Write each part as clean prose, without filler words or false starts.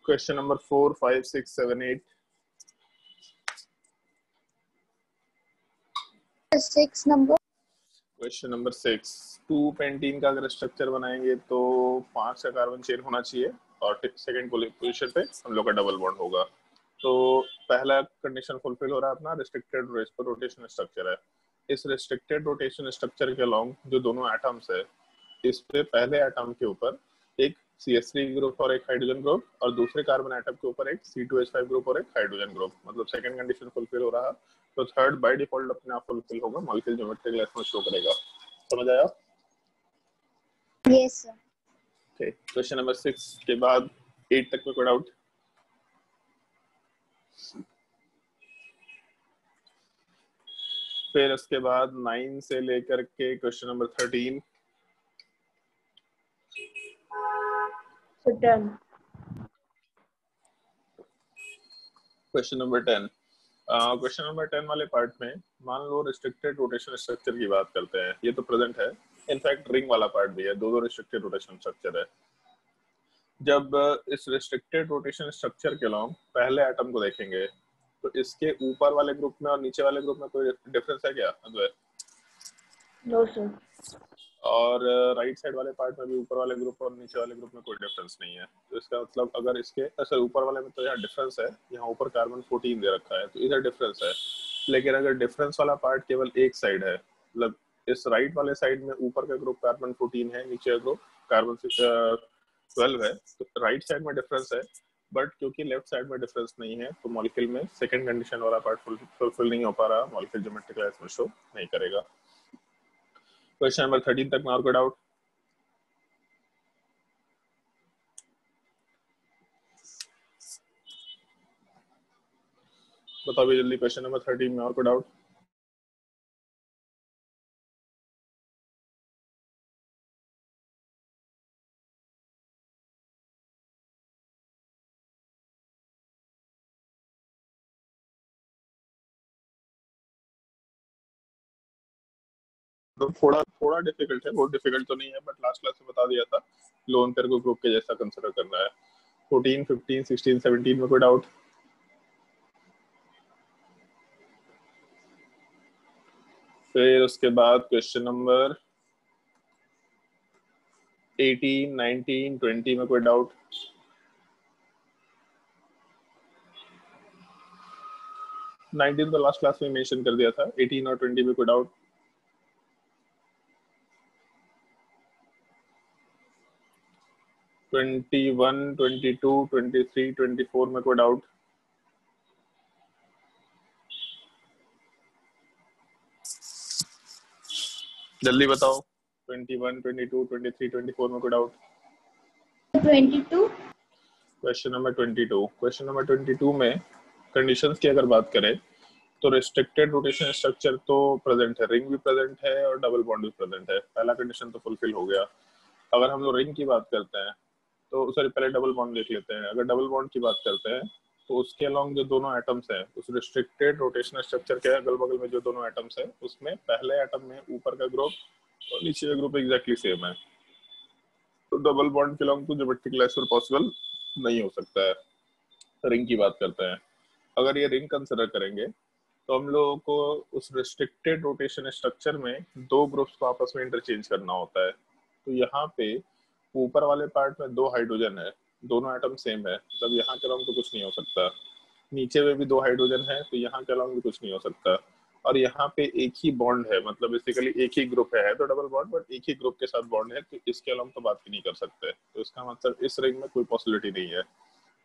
Question number 4, 5, 6, 7, 8. 6 number. Question number 6, 2 pentene का अगर structure बनाएंगे तो 5 का कार्बन चेन होना चाहिए और सेकंड पोजीशन पे हम लोग का डबल बॉन्ड होगा। तो पहला कंडीशन फुलफिल हो रहा है अपना, रिस्ट्रिक्टेड रोटेशन स्ट्रक्चर है। इस रिस्ट्रिक्टेड रोटेशन स्ट्रक्चर के अलोंग जो दोनों एटम्स है, इस पे पहले एटम के ऊपर एक CH3 ग्रुप और एक हाइड्रोजन ग्रुप और दूसरे कार्बन एटम के ऊपर एक C2H5 ग्रुप और एक हाइड्रोजन ग्रुप, मतलब सेकंड कंडीशन फुलफिल हो रहा है। तो थर्ड बाय डिफॉल्ट अपने आप फुलफिल होगा, मॉलिक्यूलर ज्योमेट्री क्लास में शो करेगा। समझ आया? Yes sir. Okay, question number 6 के बाद 8 तक में कोई डाउट? फिर उसके बाद 9 से लेकर के question number 13। Question number 10। Question number 10 वाले पार्ट में मान लो रिस्ट्रिक्टेड रोटेशन स्ट्रक्चर की बात करते हैं। ये तो प्रेजेंट है, इनफैक्ट रिंग वाला पार्ट भी है, दो रिस्ट्रिक्टेड रोटेशन स्ट्रक्चर है। जब इस रिस्ट्रिक्टेड रोटेशन स्ट्रक्चर के अलोंग पहले एटम को देखेंगे तो इसके ऊपर वाले ग्रुप में और नीचे वाले ग्रुप में कोई डिफरेंस है क्या अद्वैत? No sir. और राइट साइड वाले पार्ट में भी ऊपर वाले ग्रुप और नीचे वाले ग्रुप में कोई डिफरेंस नहीं है। तो इसका मतलब अगर इसके सर ऊपर वाले में तो यहाँ डिफरेंस है, यहाँ ऊपर कार्बन 14 दे रखा है तो इधर डिफरेंस है। लेकिन अगर डिफरेंस वाला पार्ट केवल एक साइड है, मतलब इस राइट वाले साइड में ऊपर का ग्रुप कार्बन 14 है, नीचे का ग्रुप कार्बन 12 है, तो राइट साइड में डिफरेंस है। बट क्योंकि लेफ्ट साइड में डिफरेंस नहीं है तो मॉलिक्यूल में सेकंड कंडीशन वाला पार्ट फुलफिल नहीं हो पा रहा, मॉलिक्यूल ज्योमेट्री क्लास में शो नहीं करेगा। क्वेश्चन नंबर 13 तक में और कोई डाउट? बताओ भी जल्दी, क्वेश्चन नंबर 13 में और कोई डाउट? तो थोड़ा डिफिकल्ट है, बहुत डिफिकल्ट तो नहीं है, बट लास्ट क्लास में बता दिया था लोन पेयर को ग्रुप के जैसा कंसीडर करना है। 14, 15, 16, 17 में कोई डाउट? फिर उसके बाद क्वेश्चन नंबर 18, 19, 20 में कोई डाउट? नाइनटीन तो लास्ट क्लास में मेंशन कर दिया था, 18 और 20 में कोई डाउट? ट्वेंटी 22, 23, 24 में कोई डाउट? जल्दी बताओ, 21, 22, 23, 24 में कोई doubt? 22। Question number 22। Question number 22 में कंडीशंस की अगर बात करें तो रिस्ट्रिक्टेड रोटेशन स्ट्रक्चर तो प्रेजेंट है, रिंग भी प्रेजेंट है और डबल बॉन्ड भी प्रेजेंट है। पहला कंडीशन तो फुलफिल हो गया। अगर हम लोग रिंग की बात करते हैं तो सॉरी पहले डबल बॉन्ड देख लेते हैं। अगर डबल बॉन्ड की बात करते हैं तो उसके अलोंग जो दोनों एटम्स हैं उस रिस्ट्रिक्टेड रोटेशन स्ट्रक्चर के अगल बगल में जो दोनों एटम्स हैं उसमें पहले एटम में ऊपर का ग्रुप और नीचे का ग्रुप एग्जैक्टली सेम है, तो डबल बॉन्ड के अलोंग तो ज्योमेट्रिक क्लास पॉसिबल नहीं हो सकता है। रिंग की बात करते हैं, अगर ये रिंग कंसिडर करेंगे तो हम लोगों को उस रिस्ट्रिक्टेड रोटेशन स्ट्रक्चर में दो ग्रुप्स को आपस में इंटरचेंज करना होता है। तो यहाँ पे ऊपर वाले पार्ट में दो हाइड्रोजन है, दोनों एटम सेम है, मतलब यहाँ के अलावा तो कुछ नहीं हो सकता। नीचे में भी दो हाइड्रोजन है तो यहाँ के अलावा भी कुछ नहीं हो सकता। और यहाँ पे एक ही बॉन्ड है, मतलब बेसिकली एक ही ग्रुप है तो डबल बॉन्ड, बट एक ही ग्रुप के साथ बॉन्ड है तो इसके अलावा तो बात ही नहीं कर सकते। तो इसका मतलब इस रिंग में कोई पॉसिबिलिटी नहीं है।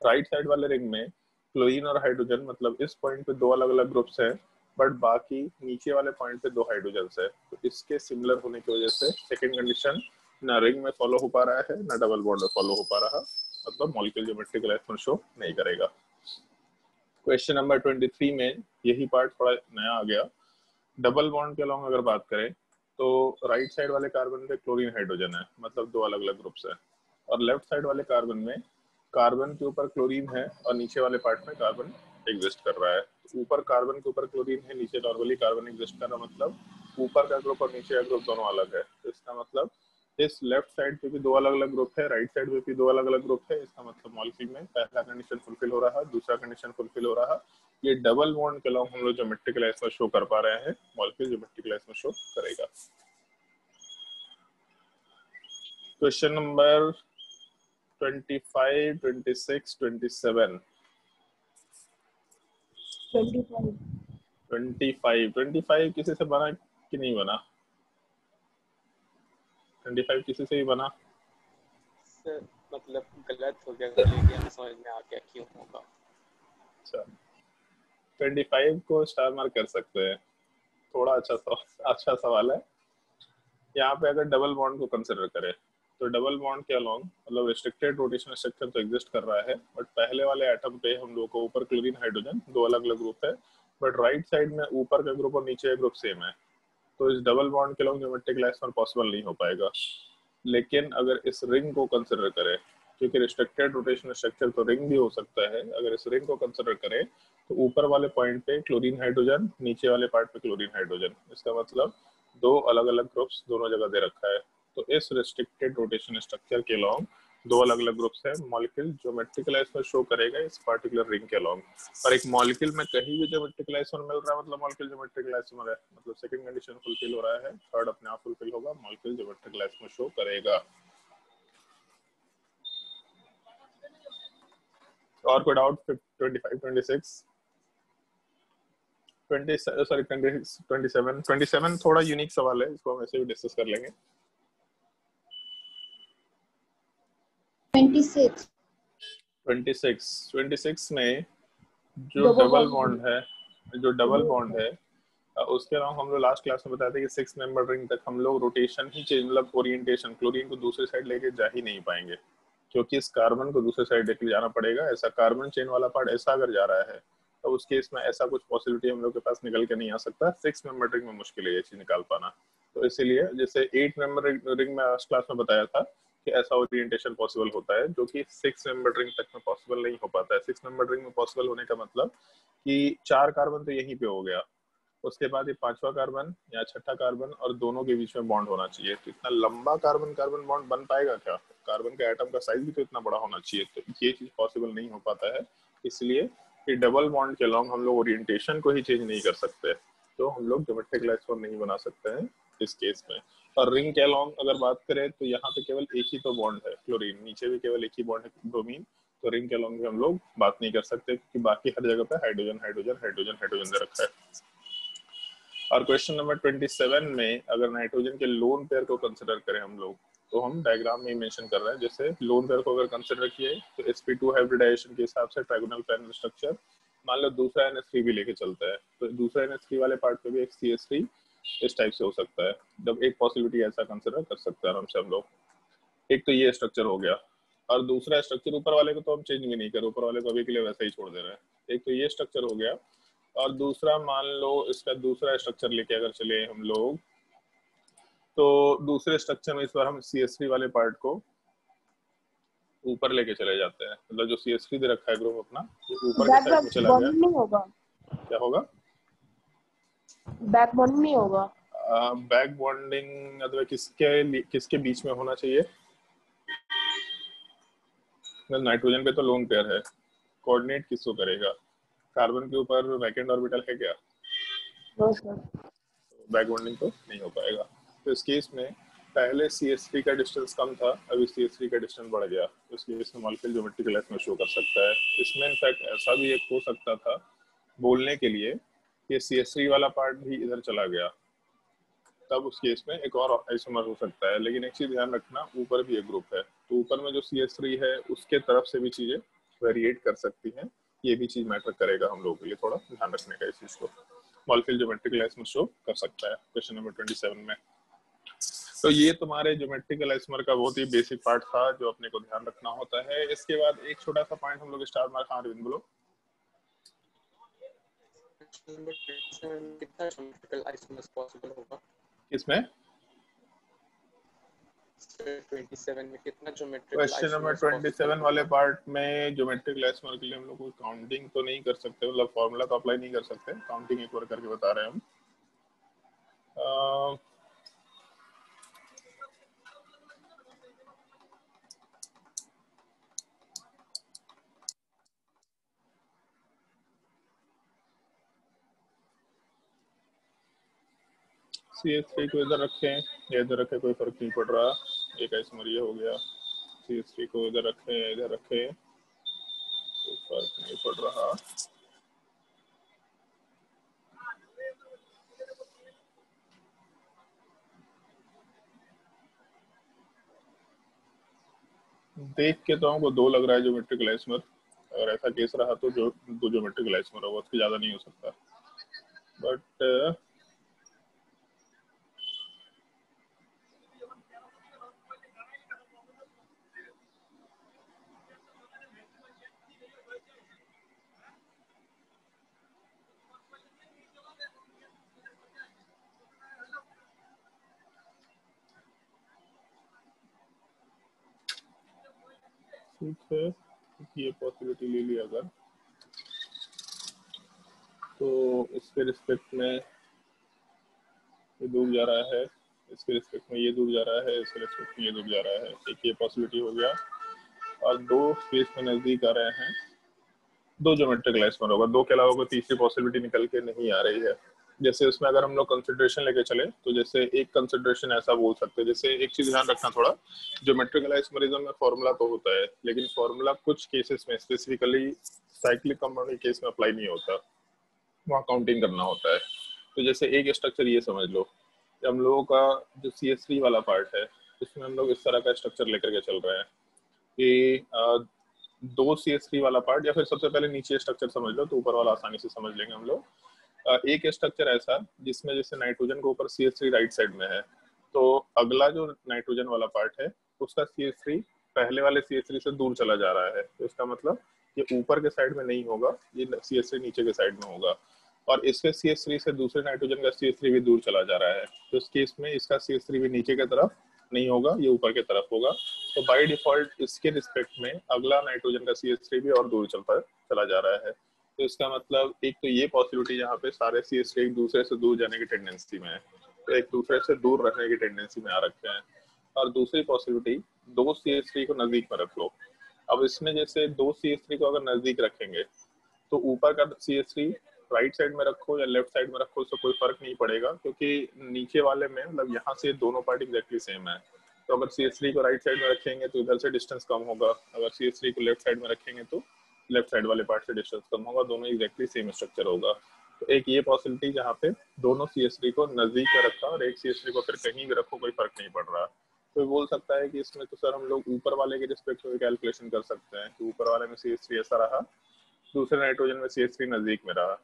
राइट साइड वाले रिंग में क्लोरीन और हाइड्रोजन, मतलब इस पॉइंट पे दो अलग अलग ग्रुप्स हैं, बट बाकी नीचे वाले पॉइंट पे दो हाइड्रोजन है। तो इसके सिमिलर होने की वजह से सेकंड कंडीशन ना रिंग में फॉलो हो पा रहा है ना डबल बॉन्ड में फॉलो हो पा रहा, मतलब मॉलिक्यूलर ज्योमेट्रिक रिलेशन शो नहीं करेगा। क्वेश्चन नंबर 23 में यही पार्ट थोड़ा नया आ गया। डबल बॉन्ड के अलोंग अगर बात करें तो राइट साइड वाले कार्बन पे क्लोरीन हाइड्रोजन है, मतलब दो अलग अलग ग्रुप्स है, और लेफ्ट साइड वाले कार्बन में कार्बन के ऊपर क्लोरीन है और नीचे वाले पार्ट में कार्बन एग्जिस्ट कर रहा है। ऊपर कार्बन के ऊपर क्लोरीन है, नीचे नॉर्मली कार्बन एग्जिस्ट कर रहा है, मतलब ऊपर का ग्रुप और नीचे का ग्रुप दोनों अलग है। तो इसका मतलब इस लेफ्ट साइड पे भी दो अलग अलग ग्रुप है, राइट साइड पे भी दो अलग अलग ग्रुप है। इसका मतलब मॉलिक्यूल में पहला कंडीशन फुलफिल हो रहा है, दूसरा कंडीशन फुलफिल हो रहा है। ये डबल बॉन्ड के लॉन्ग हम लोग ज्योमेट्रिकल लाइंस में शो कर पा रहे हैं, मॉलिक्यूल ज्योमेट्रिकल लाइंस में शो करेगा। Question number 25, 26, 27। 25 किसी से बना कि नहीं बना? 25 किसी से ही बना? सर मतलब गलत हो गया, लेकिन हमें समझ में आ गया क्यों होगा। अच्छा, 25 को स्टार मार्क कर सकते हैं, थोड़ा अच्छा सवाल है। यहाँ पे अगर डबल बॉन्ड को कंसिडर करें तो डबल बॉन्ड के अलोंग मतलब रिस्ट्रिक्टेड रोटेशनल स्ट्रक्चर तो एग्जिस्ट कर रहा है, बट पहले वाले एटम पे हम लोग को ऊपर क्लोरीन हाइड्रोजन दो अलग अलग ग्रुप है, बट राइट साइड में ऊपर का ग्रुप और नीचे का ग्रुप सेम है। तो इस डबल बॉन्ड के अलोंग ज्योमेट्रिक लाइंस पर पॉसिबल नहीं हो पाएगा। लेकिन अगर इस रिंग को कंसिडर करें, क्योंकि रिस्ट्रिक्टेड रोटेशनल स्ट्रक्चर तो रिंग भी हो सकता है, अगर इस रिंग को कंसिडर करें तो ऊपर वाले पॉइंट पे क्लोरीन हाइड्रोजन, नीचे वाले पार्ट पे क्लोरीन हाइड्रोजन, इसका मतलब दो अलग अलग ग्रुप्स दोनों जगह दे रखा है। तो इस रिस्ट्रिक्टेड रोटेशन स्ट्रक्चर के अलोंग दो अलग अलग ग्रुप्स है, मॉलिक्यूल ज्योमेट्रिकल लाइंस में शो करेगा इस पार्टिकुलर रिंग के अलोंग। और एक मॉलिक्यूल में कहीं भी ज्योमेट्रिकल लाइंस मिल रहा है मतलब मॉलिक्यूल ज्योमेट्रिकल लाइंस में है, मतलब सेकंड कंडीशन फुलफिल हो रहा है, थर्ड अपने आप फुलफिल होगा, मॉलिक्यूल ज्योमेट्रिकल लाइंस में शो करेगा। और कोई डाउट? 25, 26, 27 थोड़ा यूनिक सवाल है, इसको हम ऐसे भी डिस्कस कर लेंगे। 26 में जो डबल बॉन्ड है उसके अलावा हम लोग लास्ट क्लास में बताए थे कि 6 मेंबर रिंग तक हम लोग रोटेशन ही चेंज मतलब ओरिएंटेशन क्लोरीन को दूसरी साइड लेके जा ही नहीं पाएंगे, क्योंकि इस कार्बन को दूसरी साइड लेके जाना पड़ेगा। ऐसा कार्बन चेन वाला पार्ट ऐसा अगर जा रहा है तो उस केस में ऐसा कुछ पॉसिबिलिटी हम लोग के पास निकल के नहीं आ सकता। 6 मेंबर रिंग में मुश्किल है ये चीज निकाल पाना। तो इसीलिए जैसे 8 मेंबर रिंग में लास्ट क्लास में बताया था कि ऐसा ओरिएंटेशन पॉसिबल होता है, जो कि 6 मेंबर रिंग तक में पॉसिबल नहीं हो पाता है। 6 मेंबर रिंग में पॉसिबल होने का मतलब कि 4 कार्बन तो यहीं पे हो गया, उसके बाद ये 5वां कार्बन या 6ठा कार्बन और दोनों के बीच में बॉन्ड होना चाहिए। तो इतना लंबा कार्बन कार्बन बॉन्ड बन पाएगा क्या? कार्बन का एटम का साइज भी तो इतना बड़ा होना चाहिए, तो ये चीज पॉसिबल नहीं हो पाता है। इसलिए कि डबल बॉन्ड के अलोंग हम लोग ओरिएंटेशन को ही चेंज नहीं कर सकते, तो हम लोग ज्योमेट्रिक लाइंस को नहीं बना सकते हैं इस केस में। और रिंग के अलोंग अगर बात करें तो यहाँ पे केवल एक ही तो बॉन्ड है क्लोरीन, नीचे भी केवल एक ही बॉन्ड है ब्रोमीन, तो रिंग के अलोंग भी हम लोग बात नहीं कर सकते, क्योंकि बाकी हर जगह पे हाइड्रोजन हाइड्रोजन हाइड्रोजन हाइड्रोजन दे रखा है। और क्वेश्चन नंबर 27 में अगर नाइट्रोजन के लोन पेयर को कंसिडर करें हम लोग, तो हम डायग्राम में मेंशन कर रहे हैं। जैसे लोन पेयर को अगर कंसिडर किए तो sp2 हाइब्रिडाइजेशन के हिसाब से ट्रायगोनल पैरेलल स्ट्रक्चर, मान लो दूसरा NH3 भी लेके चलता है, तो दूसरा NH3 वाले पार्ट पे भी एक CH3 इस टाइप से हो सकता है। जब एक पॉसिबिलिटी ऐसा कंसिडर कर सकते हैं आराम से हम लोग। एक तो ये स्ट्रक्चर हो गया, और दूसरा स्ट्रक्चर ऊपर वाले को तो हम चेंज भी नहीं कर, ऊपर वाले को अभी के लिए वैसा ही छोड़ दे रहे हैं। एक तो ये स्ट्रक्चर हो गया, और दूसरा मान लो इसका दूसरा स्ट्रक्चर लेके अगर चले हम लोग, तो दूसरे स्ट्रक्चर में इस बार हम CH3 वाले पार्ट को ऊपर लेके चले जाते हैं, मतलब जो CH3 दे रखा है ग्रुप अपना, ये ऊपर के साइड में चला गया। नहीं होगा, क्या होगा? बैक बॉन्ड नहीं होगा। बैक बॉन्डिंग अथवा किसके बीच में होना चाहिए? नाइट्रोजन पे तो लोन पेयर है, कोऑर्डिनेट किसको करेगा? कार्बन के ऊपर वैकेंट ऑर्बिटल है क्या? बैक बॉन्डिंग तो नहीं हो पाएगा। तो इस केस में पहले CH3 का डिस्टेंस कम था, अभी CH3 का डिस्टेंस बढ़ गया, तो इस केस में मॉलिक्यूल ज्योमेट्रिकल लाइंस में शो कर सकता है। इसमें इनफैक्ट ऐसा भी एक हो सकता था बोलने के लिए कि CH3 वाला पार्ट भी इधर चला गया, तब उस केस में एक और आइसोमर हो सकता है। लेकिन एक चीज ध्यान रखना, ऊपर भी एक ग्रुप है, तो ऊपर में जो CH3 है उसके तरफ से भी चीजें वेरिएट कर सकती हैं, ये भी चीज मैटर करेगा हम लोगों के लिए, थोड़ा ध्यान रखने का इस चीज को। मॉलिक्यूल ज्योमेट्रिकल लाइंस में शो कर सकता है क्वेश्चन नंबर 27 में। तो ये तुम्हारे ज्योमेट्रिकल आइसोमर का बहुत ही बेसिक पार्ट था जो अपने को ध्यान रखना होता है। इसके बाद एक छोटा सा पॉइंट हम लोग स्टार मार्क, हाँ अरविंद बोलो। कितना ज्योमेट्रिकल आइसोमर्स पॉसिबल होगा किसमें? 27 में कितना ज्योमेट्रिकल क्वेश्चन नंबर 27 वाले पार्ट में ज्योमेट्रिकल आइसोमर के लिए हम लोग कोई काउंटिंग तो नहीं कर सकते, मतलब फॉर्मूला तो अप्लाई नहीं कर सकते, काउंटिंग एक बार करके बता रहे हैं हम। CH3 को इधर रखें या इधर रखें, कोई फर्क नहीं पड़ रहा, एक आइसोमर ये हो गया। CH3 को इधर रखें या इधर रखें, कोई फर्क नहीं पड़ रहा। देख के तो हमको 2 लग रहा है ज्योमेट्रिकल आइसोमर, अगर ऐसा केस रहा तो जो 2 ज्योमेट्रिकल आइसोमर होगा, उससे ज्यादा नहीं हो सकता। बट ठीक है, ये पॉसिबिलिटी ले लिया अगर, तो इसके रिस्पेक्ट में ये दूर जा रहा है, इसके रिस्पेक्ट में ये दूर जा रहा है, इसके रिस्पेक्ट में ये दूर जा रहा है, एक ये पॉसिबिलिटी हो गया। और 2 स्पेस में नजदीक आ रहे हैं, 2 ज्योमेट्रिकल आइसोमर होगा, 2 के अलावा कोई तीसरी पॉसिबिलिटी निकल के नहीं आ रही है। जैसे उसमें अगर हम लोग कंसिडरेशन लेके चले तो जैसे एक कंसिडरेशन ऐसा बोल सकते हैं, जैसे एक चीज ध्यान रखना थोड़ा, ज्योमेट्रिकल आइसोमरिज्म में फॉर्मूला तो होता है, लेकिन फॉर्मूला कुछ केसेस में स्पेसिफिकली साइक्लिक कंपाउंड के केस में अप्लाई नहीं होता, वहाँ काउंटिंग करना होता है। तो जैसे एक स्ट्रक्चर ये समझ लो, हम लोगों का जो CH3 वाला पार्ट है, इसमें हम लोग इस तरह का स्ट्रक्चर लेकर के चल रहे हैं कि 2 CH3 वाला पार्ट, या फिर सबसे पहले नीचे स्ट्रक्चर समझ लो तो ऊपर वाला आसानी से समझ लेंगे हम लोग। एक स्ट्रक्चर ऐसा जिसमें जैसे नाइट्रोजन के ऊपर CH3 राइट साइड में है, तो अगला जो नाइट्रोजन वाला पार्ट है उसका CH3 पहले वाले CH3 से दूर चला जा रहा है, तो इसका मतलब ये ऊपर के साइड में नहीं होगा, ये CH3 नीचे के साइड में होगा। और इसके CH3 से दूसरे नाइट्रोजन का CH3 भी दूर चला जा रहा है, तो इस केस में इसका CH3 भी नीचे की तरफ नहीं होगा, ये ऊपर की तरफ होगा। तो बाय डिफॉल्ट इसके रिस्पेक्ट में अगला नाइट्रोजन का CH3 भी और दूर चला जा रहा है। तो इसका मतलब एक तो ये पॉसिबिलिटी यहाँ पे सारे CH3 एक दूसरे से दूर जाने की टेंडेंसी में है, तो एक दूसरे से दूर रहने की टेंडेंसी में आ रखे हैं। और दूसरी पॉसिबिलिटी 2 CH3 को नजदीक में रख लो। अब इसमें जैसे 2 CH3 को अगर नजदीक रखेंगे तो ऊपर का CH3 राइट साइड में रखो या लेफ्ट साइड में रखो, उससे कोई फर्क नहीं पड़ेगा, क्योंकि नीचे वाले में मतलब यहाँ से दोनों पार्ट एग्जैक्टली सेम है। तो अगर CH3 को राइट साइड में रखेंगे तो इधर से डिस्टेंस कम होगा, अगर CH3 को लेफ्ट साइड में रखेंगे तो लेफ्ट साइड वाले पार्ट से डिस्टेंस कम होगा, दोनों एग्जैक्टली सेम स्ट्रक्चर होगा। तो एक ये पॉसिबिलिटी जहाँ पे दोनों CH3 को नजदीक में रखा और एक CH3 को फिर कहीं भी रखो, कोई फर्क नहीं पड़ रहा। कोई बोल सकता है कि इसमें तो सर हम लोग ऊपर वाले के रिस्पेक्ट में कैलकुलेशन कर सकते हैं कि ऊपर वाले में CH3 ऐसा रहा, दूसरे नाइट्रोजन में CH3 नजदीक में रहा।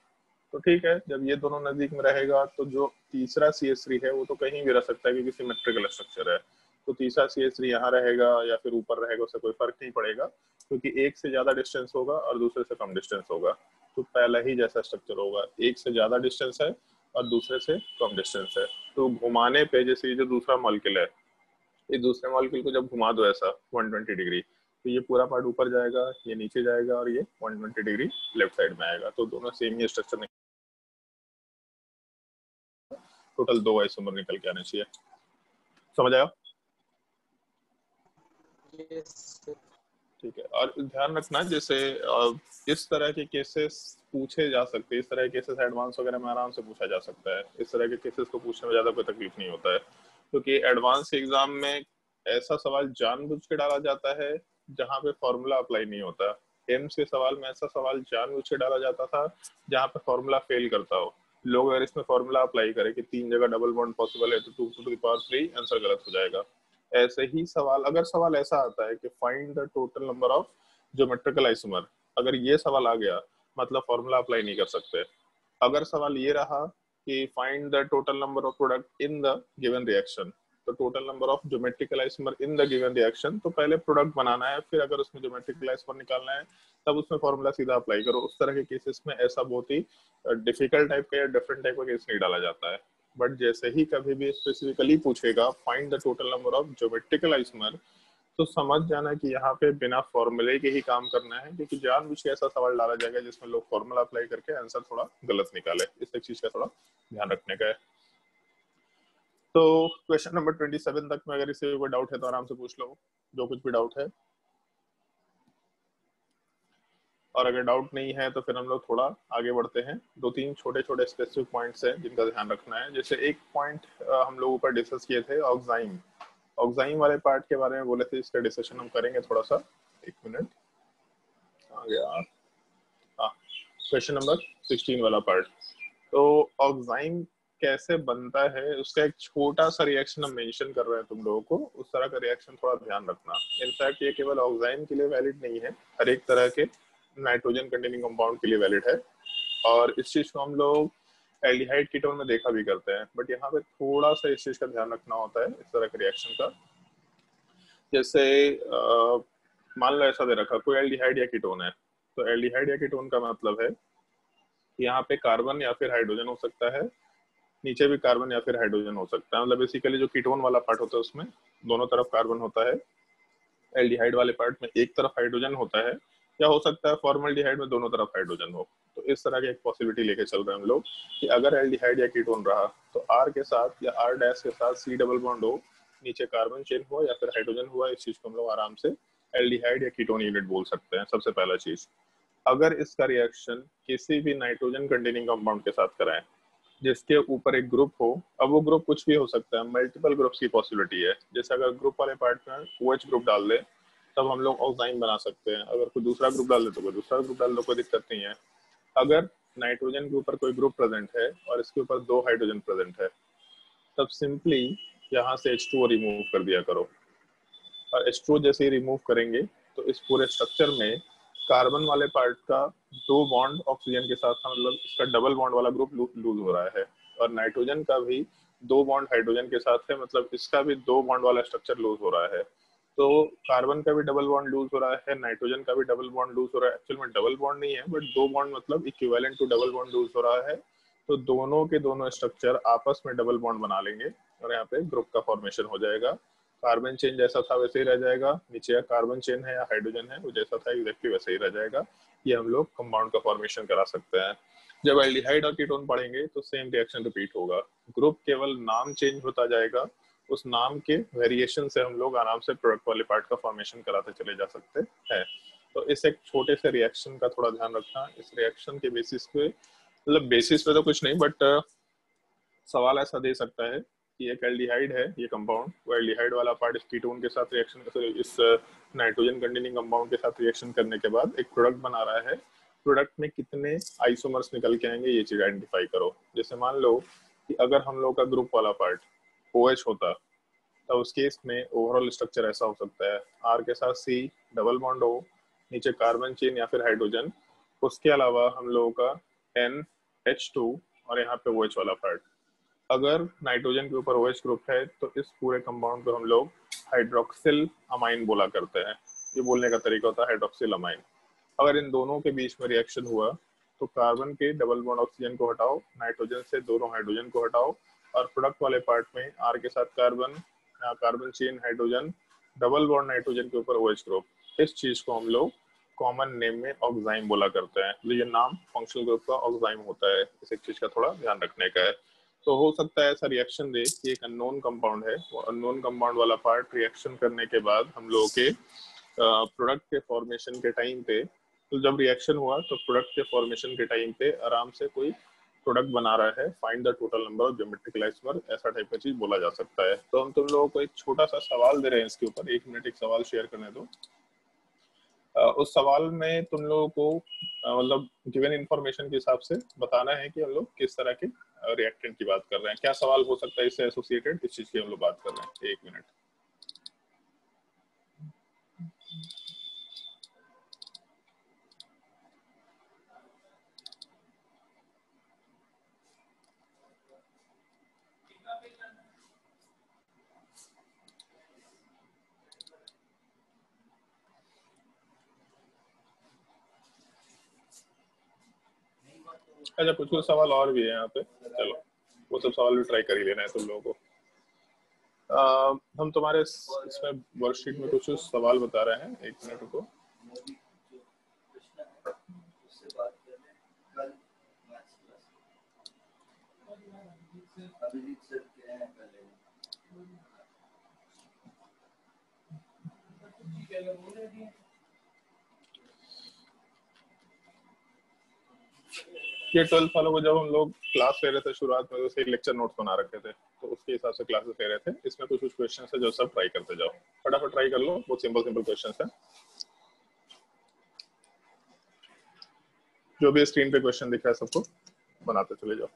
तो ठीक है, जब ये दोनों नजदीक में रहेगा तो जो तीसरा CH3 है वो तो कहीं भी रह सकता है क्योंकि सिमेट्रिकल स्ट्रक्चर है, तो तीसरा CH3 यहाँ रहेगा या फिर ऊपर रहेगा, उससे कोई फर्क नहीं पड़ेगा, क्योंकि एक से ज्यादा डिस्टेंस होगा और दूसरे से कम डिस्टेंस होगा। तो पहला ही जैसा स्ट्रक्चर होगा, एक से ज्यादा डिस्टेंस है और दूसरे से कम डिस्टेंस है, तो घुमाने पे जैसे ये जो दूसरा मॉलिक्यूल है, ये दूसरे मॉलिक्यूल को जब घुमा दो ऐसा 120 डिग्री, तो ये पूरा पार्ट ऊपर जाएगा, ये नीचे जाएगा और ये 120 डिग्री लेफ्ट साइड में आएगा, तो दोनों सेम ही स्ट्रक्चर, टोटल 2 आइसोमर निकल के आने चाहिए। समझ आया? ठीक है, और ध्यान रखना जैसे इस तरह के केसेस पूछे जा सकते हैं, इस तरह के केसेस एडवांस वगैरह में आराम से पूछा जा सकता है, इस तरह के केसेस को पूछने में ज्यादा कोई तकलीफ नहीं होता है, क्योंकि एडवांस एग्जाम में ऐसा सवाल जानबूझ के डाला जाता है जहाँ पे फॉर्मूला अप्लाई नहीं होता। एम्स के सवाल में ऐसा सवाल जानबूझ के डाला जाता था जहाँ पे फॉर्मूला फेल करता हो, लोग अगर इसमें फॉर्मूला अप्लाई करें कि 3 जगह डबल बॉन्ड पॉसिबल है तो 2 to the power 3 आंसर गलत हो जाएगा। ऐसे ही सवाल, अगर सवाल ऐसा आता है कि find the total number of geometrical isomer, अगर ये सवाल आ गया मतलब फॉर्मूला अप्लाई नहीं कर सकते। अगर सवाल ये रहा कि find the total number of product in the given reaction, तो total number of geometrical isomer in the given reaction, तो पहले प्रोडक्ट बनाना है, फिर अगर उसमें ज्योमेट्रिकल आइसोमर निकालना है तब उसमें फॉर्मूला सीधा अप्लाई करो। उस तरह के केसेस में ऐसा बहुत ही डिफिकल्ट टाइप का या डिफरेंट टाइप का केस नहीं डाला जाता है। बट जैसे ही कभी भी स्पेसिफिकली पूछेगा find the total number of geometrical isomer, तो समझ जाना कि यहाँ पे बिना फॉर्मूले के ही काम करना है, क्योंकि जानबूझ के ऐसा सवाल डाला जाएगा जिसमें लोग फॉर्मूला अप्लाई करके आंसर थोड़ा गलत निकाले, इस एक चीज का थोड़ा ध्यान रखने का है। तो क्वेश्चन नंबर 27 तक में अगर इसे कोई डाउट है तो आराम से पूछ लो, जो कुछ भी डाउट है। और अगर डाउट नहीं है तो फिर हम लोग थोड़ा आगे बढ़ते हैं। 2-3 छोटे छोटे स्पेसिफिक पॉइंट्स हैं जिनका ध्यान रखना है। जैसे एक पॉइंट हम लोग ऊपर डिस्कस किए थे, ऑक्साइम। ऑक्साइम वाले पार्ट के बारे में बोले थे, इसका डिस्कशन हम करेंगे थोड़ा सा। एक मिनट आ गया। हाँ, क्वेश्चन नंबर 16 वाला पार्ट। तो ऑक्साइम कैसे बनता है उसका एक छोटा सा रिएक्शन हम मेंशन कर रहे हैं तुम लोगों को, उस तरह का रिएक्शन थोड़ा ध्यान रखना। इनफैक्ट ये केवल ऑक्साइम के लिए वैलिड नहीं है, हर एक तरह के नाइट्रोजन कंटेनिंग कंपाउंड के लिए वैलिड है। और इस चीज को हम लोग एल्डिहाइड कीटोन में देखा भी करते हैं, बट यहाँ पे थोड़ा सा इस चीज का ध्यान रखना होता है इस तरह के रिएक्शन का। जैसे मान लो ऐसा दे रखा कोई एल्डिहाइड या कीटोन है, तो एल्डिहाइड या कीटोन का मतलब है कि यहाँ पे कार्बन या फिर हाइड्रोजन हो सकता है, नीचे भी कार्बन या फिर हाइड्रोजन हो सकता है। मतलब बेसिकली जो कीटोन वाला पार्ट होता है उसमें दोनों तरफ कार्बन होता है, एल्डिहाइड वाले पार्ट में एक तरफ हाइड्रोजन होता है, या हो सकता है फॉर्मल्डिहाइड में दोनों तरफ हाइड्रोजन हो। तो इस तरह की एक पॉसिबिलिटी लेके चल रहे हैं हम लोग कि अगर एल्डिहाइड या कीटोन रहा तो आर के साथ या आर डैश के साथ सी डबल बॉन्ड हो, नीचे कार्बन चेन हुआ या फिर हाइड्रोजन हुआ, इस चीज को हम लोग आराम से एल्डिहाइड या कीटोन यूनिट बोल सकते हैं। सबसे पहला चीज, अगर इसका रिएक्शन किसी भी नाइट्रोजन कंटेनिंग कंपाउंड के साथ कराएं जिसके ऊपर एक ग्रुप हो, अब वो ग्रुप कुछ भी हो सकता है, मल्टीपल ग्रुप्स की पॉसिबिलिटी है। जैसे अगर ग्रुप वाले पार्ट में OH ग्रुप डाल दे तब हम लोग ऑक्साइन बना सकते हैं, अगर कोई दूसरा ग्रुप डाल दे तो कोई दूसरा ग्रुप डाल दो, कोई दिक्कत नहीं है। अगर नाइट्रोजन के ऊपर कोई ग्रुप प्रेजेंट है और इसके ऊपर 2 हाइड्रोजन प्रेजेंट है, तब सिंपली यहाँ से H2O रिमूव कर दिया करो। और H2O जैसे ही रिमूव करेंगे तो इस पूरे स्ट्रक्चर में कार्बन वाले पार्ट का 2 बॉन्ड ऑक्सीजन के साथ, मतलब इसका डबल बॉन्ड वाला ग्रुप लूज हो रहा है, और नाइट्रोजन का भी 2 बॉन्ड हाइड्रोजन के साथ है, मतलब इसका भी 2 बॉन्ड वाला स्ट्रक्चर लूज हो रहा है। तो कार्बन का भी डबल बॉन्ड लूज हो रहा है, नाइट्रोजन का भी डबल बॉन्ड लूज हो रहा है। एक्चुअल में डबल बॉन्ड नहीं है, बट 2 बॉन्ड मतलब equivalent to double bond lose हो रहा है। तो दोनों के दोनों स्ट्रक्चर आपस में डबल बॉन्ड बना लेंगे और यहाँ पे ग्रुप का फॉर्मेशन हो जाएगा। कार्बन चेन जैसा था वैसे ही रह जाएगा, नीचे कार्बन चेन है या हाइड्रोजन है वो जैसा था एग्जैक्टली वैसे ही रह जाएगा। ये हम लोग कंपाउंड का फॉर्मेशन करा सकते हैं। जब एल्डिहाइड और कीटोन पढ़ेंगे तो सेम रिएक्शन रिपीट होगा, ग्रुप केवल नाम चेंज होता जाएगा, उस नाम के वेरिएशन से हम लोग आराम से प्रोडक्ट वाले पार्ट का फॉर्मेशन कराते चले जा सकते हैं। तो इस एक छोटे से रिएक्शन का थोड़ा ध्यान रखना। इस रिएक्शन के बेसिस पे, मतलब बेसिस पे तो कुछ नहीं, बट सवाल ऐसा दे सकता है कि एक एल्डिहाइड है ये कंपाउंड, वो एल्डिहाइड वाला पार्ट इस कीटोन के साथ रिएक्शन, इस नाइट्रोजन कंटेनिंग कंपाउंड के साथ रिएक्शन करने के बाद एक प्रोडक्ट बना रहा है। प्रोडक्ट में कितने आइसोमर्स निकल के आएंगे ये चीज आइडेंटिफाई करो। जैसे मान लो कि अगर हम लोग का ग्रुप वाला पार्ट OH होता तो उस केस में ओवरऑल स्ट्रक्चर ऐसा हो सकता है, आर के साथ सी डबल बॉन्ड हो, नीचे कार्बन चेन या फिर हाइड्रोजन, उसके अलावा हम लोगों का NH2 और यहाँ पे OH वाला पार्ट। अगर नाइट्रोजन के ऊपर OH ग्रुप है तो इस पूरे कंपाउंड को हम लोग हाइड्रोक्सिल अमाइन बोला करते हैं। ये बोलने का तरीका होता है हाइड्रोक्सिल अमाइन। अगर इन दोनों के बीच में रिएक्शन हुआ तो कार्बन के डबल बॉन्ड ऑक्सीजन को हटाओ, नाइट्रोजन से दोनों हाइड्रोजन को हटाओ, और प्रोडक्ट वाले पार्ट में आर के साथ carbon, carbon chain hydrogen, double bond nitrogen के ऊपर OH ग्रुप। इस चीज को हम लोग कॉमन नेम में ऑक्साइम बोला करते हैं। तो ये नाम फंक्शनल ग्रुप का ऑक्साइम होता है, इस एक चीज का थोड़ा ध्यान रखने का है। तो हो सकता है ऐसा रिएक्शन दे कि एक अननोन कंपाउंड है, वो अननोन कंपाउंड वाला पार्ट रिएक्शन करने के बाद हम लोगों के प्रोडक्ट के फॉर्मेशन के टाइम पे, तो जब रिएक्शन हुआ तो प्रोडक्ट के फॉर्मेशन के टाइम पे आराम से कोई प्रोडक्ट बना रहा है, find the total number of geometrical isomer, ऐसा टाइप का चीज बोला जा सकता है। तो हम तुम लोगों को एक छोटा सा सवाल दे रहे हैं इसके ऊपर, 1 मिनट एक सवाल शेयर करने दो। उस सवाल में तुम लोगों को मतलब गिवन इंफॉर्मेशन के हिसाब से बताना है कि हम लोग किस तरह के रिएक्टेंट की बात कर रहे हैं, क्या सवाल हो सकता है इससे एसोसिएटेड, इस चीज की हम लोग बात कर रहे हैं। 1 मिनट। अच्छा, कुछ सवाल और भी है यहाँ पे, चलो वो सब सवाल भी ट्राई कर ही लेना है तुम लोगों को। हम तुम्हारे इसमें वर्कशीट में कुछ सवाल बता रहे हैं, 1 मिनट रुको। ये 12th वालों को जब हम लोग क्लास ले रहे थे शुरुआत में, तो सही लेक्चर नोट्स बना रखे थे, तो उसके हिसाब से क्लासेस ले रहे थे। इसमें कुछ कुछ क्वेश्चन है जो सब ट्राई करते जाओ, फटाफट ट्राई कर लो, बहुत सिंपल सिंपल क्वेश्चन है। जो भी स्क्रीन पे क्वेश्चन दिख रहा है सबको बनाते चले जाओ।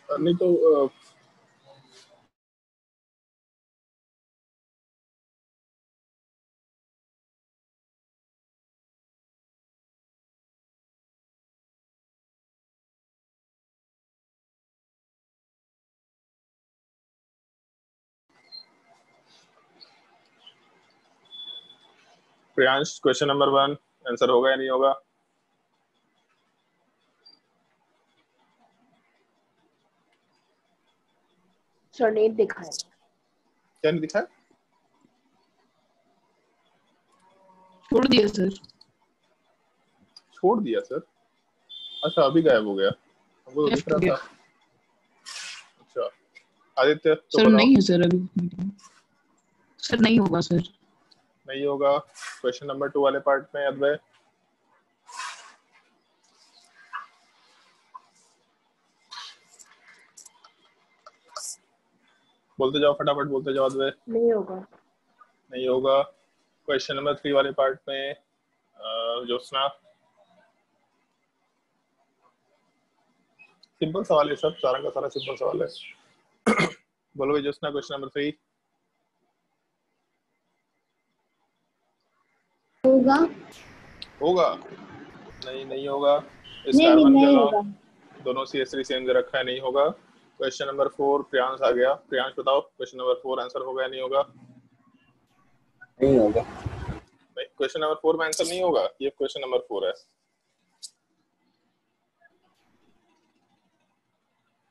नहीं तो प्रियांश, क्वेश्चन नंबर 1 आंसर होगा या नहीं होगा? सर नहीं दिखा है। क्या नहीं दिखा है? छोड़ दिया सर। छोड़ दिया सर? अच्छा, अभी गायब हो गया, हमको तो दिख रहा था। अच्छा आदित्य तो सर बताओ। नहीं है सर, अभी सर नहीं होगा सर। नहीं होगा। क्वेश्चन नंबर 2 वाले पार्ट में अद्वय, बोलते जाओ, फटाफट बोलते जाओ अद्वय। नहीं होगा। नहीं होगा। क्वेश्चन नंबर 3 वाले पार्ट में ज्योत्सना, सिंपल सवाल है सब, सारा का सारा सिंपल सवाल है। बोलो भाई ज्योत्सना, क्वेश्चन नंबर 3 होगा। होगा? नहीं, नहीं होगा। इस नहीं कार्बन के नहीं अलावा होगा। दोनों CH3 सेम दे रखा है, नहीं होगा। क्वेश्चन नंबर 4 प्रियांश आ गया। प्रियांश बताओ, क्वेश्चन नंबर 4 आंसर होगा या नहीं होगा? नहीं होगा। क्वेश्चन नंबर 4 में आंसर नहीं होगा, ये क्वेश्चन नंबर 4 है।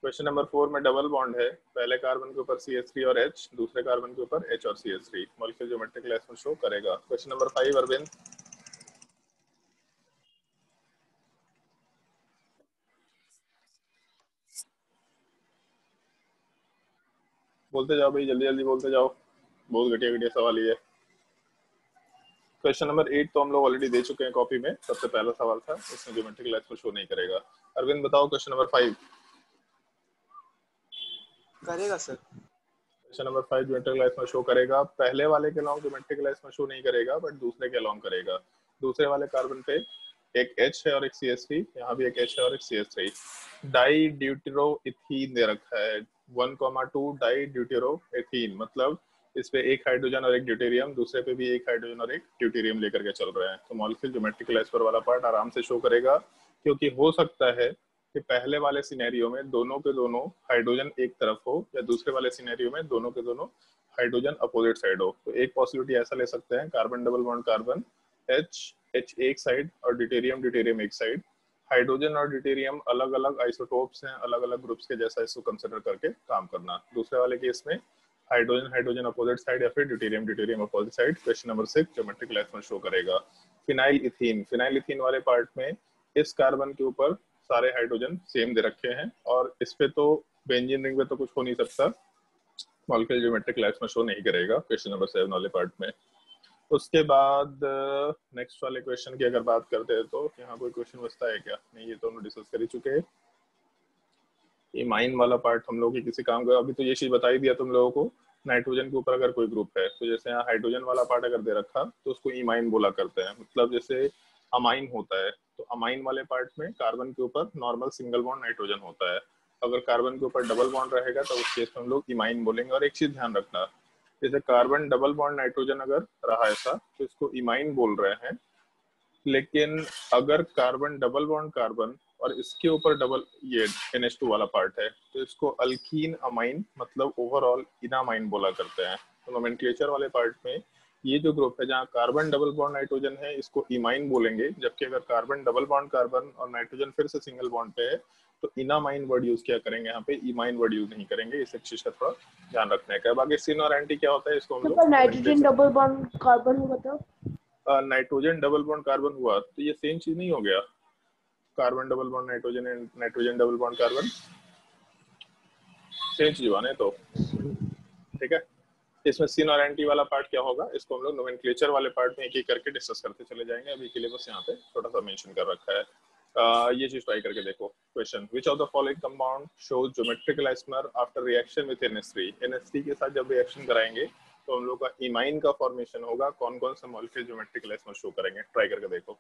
क्वेश्चन नंबर 4 में डबल बॉन्ड है, पहले कार्बन के ऊपर CH3 और H, दूसरे कार्बन के ऊपर H और CH3, मॉलिक्यूलर ज्योमेट्रिक क्लास में शो करेगा। क्वेश्चन नंबर 5 अरविंद, बोलते जाओ भाई, जल्दी जल्दी बोलते जाओ, बहुत घटिया घटिया सवाल ही है। क्वेश्चन नंबर 8 तो हम लोग ऑलरेडी दे चुके हैं कॉपी में, सबसे पहला सवाल था, इसमें ज्योमेट्रिक क्लास में शो नहीं करेगा। अरविंद बताओ, क्वेश्चन नंबर 5 करेगा sir. Question number 5 geometric class में शो करेगा। पहले वाले के अलोंग ज्योमेट्रिक क्लास में शो नहीं करेगा, बट दूसरे के अलोंग करेगा। दूसरे वाले कार्बन पे एक H है और एक CH3, यहाँ भी एक H है और एक CH3। डाई ड्यूटेरो इथीन दे रखा है, 1,2 डाई ड्यूटेरो इथीन, मतलब इस पे एक हाइड्रोजन और एक ड्यूटेरियम, दूसरे पे भी एक हाइड्रोजन और एक ड्यूटेरियम लेकर के चल रहे हैं। तो मॉलिक्यूलर ज्योमेट्रिक क्लास पर वाला पार्ट आराम से शो करेगा, क्योंकि हो सकता है कि पहले वाले सिनेरियो में दोनों के दोनों हाइड्रोजन एक तरफ हो, या दूसरे वाले सिनेरियो में दोनों के दोनों हाइड्रोजन अपोजिट साइड हो। तो एक पॉसिबिलिटी ऐसा ले सकते हैं, carbon double bond carbon, H एक साइड और ड्यूटेरियम एक साइड। हाइड्रोजन और ड्यूटेरियम अलग अलग आइसोटोप्स हैं, अलग अलग ग्रुप्स के जैसा इसको कंसिडर करके काम करना। दूसरे वाले केस में हाइड्रोजन अपोजिट साइड या फिर deuterium opposite side. Question number 6 geometric class में शो करेगा। फिनाइल इथीन वाले पार्ट में इस कार्बन के ऊपर सारे हाइड्रोजन सेम दे रखे हैं, और इस पे तो बेंजीन रिंग पे तो कुछ हो नहीं सकता, मॉलिक्यूलर ज्योमेट्रिक क्लास में शो नहीं करेगा क्वेश्चन नंबर 7 वाले पार्ट में। उसके बाद नेक्स्ट वाले क्वेश्चन की अगर बात करते हैं, तो यहाँ कोई क्वेश्चन बचता है क्या? नहीं, ये तो हम डिस्कस कर ही चुके हैं। इमाइन वाला पार्ट हम लोग किसी काम का, अभी तो ये चीज बता ही दिया तुम लोगों को। नाइट्रोजन के ऊपर अगर कोई ग्रुप है, तो जैसे यहाँ हाइड्रोजन वाला पार्ट अगर दे रखा, तो उसको इमाइन बोला करते हैं। मतलब जैसे अमाइन होता है, तो अमाइन वाले पार्ट में कार्बन के ऊपर नॉर्मल सिंगल बॉन्ड नाइट्रोजन होता है। अगर कार्बन के ऊपर डबल बॉन्ड रहेगा तो उस केस में हम लोग इमाइन बोलेंगे। और एक चीज ध्यान रखना, जैसे कार्बन डबल बॉन्ड नाइट्रोजन अगर रहा ऐसा तो इसको इमाइन बोल रहे हैं, लेकिन अगर कार्बन डबल बॉन्ड कार्बन और इसके ऊपर डबल ये NH2 वाला पार्ट है तो इसको अल्कीन अमाइन मतलब ओवरऑल इनामाइन बोला करते हैं। तो नोमेनक्लेचर वाले पार्ट में ये जो ग्रुप है जहाँ कार्बन डबल बॉन्ड नाइट्रोजन है इसको इमाइन बोलेंगे, जबकि अगर कार्बन डबल बॉन्ड कार्बन और नाइट्रोजन फिर से सिंगल बॉन्ड पे है तो इनामाइन वर्ड यूज किया करेंगे, यहाँ पे इमाइन वर्ड यूज नहीं करेंगे। इस चीज का थोड़ा ध्यान रखने का। बाकी सिन और एंटी क्या होता है इसको हम लोग नाइट्रोजन डबल बॉन्ड कार्बन हुआ तो नाइट्रोजन डबल बॉन्ड कार्बन हुआ तो ये सेम चीज नहीं हो गया, carbon double bond nitrogen and nitrogen double bond carbon same चीज हुआ नहीं तो ठीक है। इसमें सिन और एंटी वाला पार्ट क्या होगा इसको हम लोग नोमेनक्लेचर वाले पार्ट में एक एक करके डिस्कस करते चले जाएंगे। अभी के लिए बस यहाँ पे थोड़ा सा मेंशन कर रखा है। ये चीज ट्राई करके देखो। Question, which of the following compound shows geometrical isomer after reaction with NH3। NH3 के साथ जब रिएक्शन कराएंगे तो हम लोग का इमाइन का फॉर्मेशन होगा। कौन कौन से मॉलिक्यूल ज्योमेट्रिकल आइसोमर शो करेंगे, ट्राई करके देखो।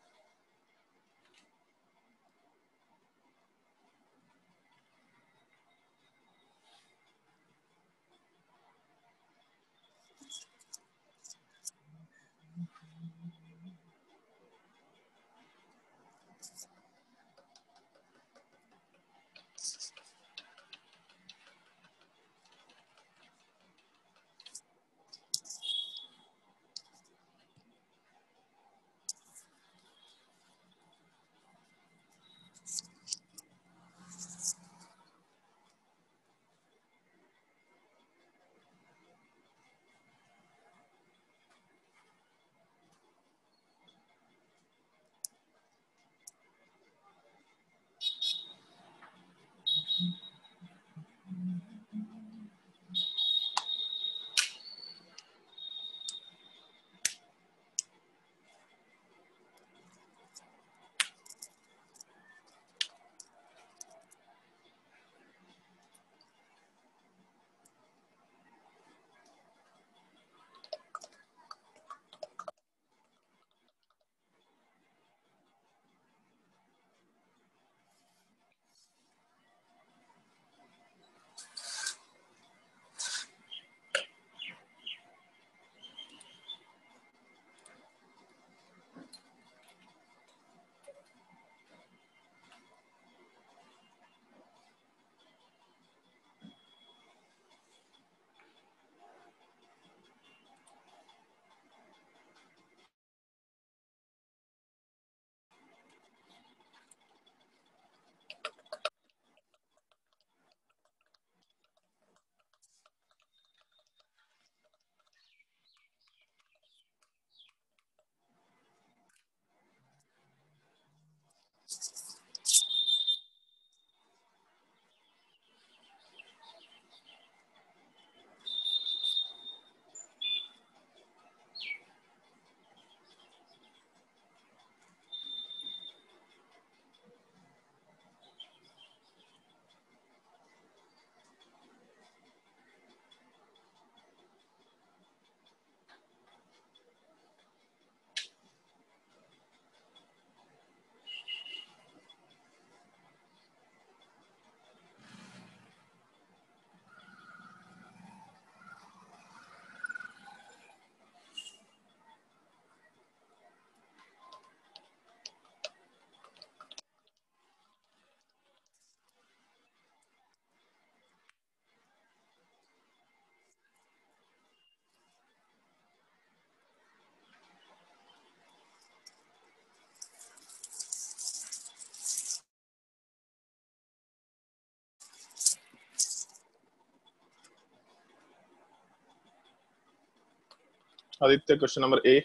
Aditya, question number A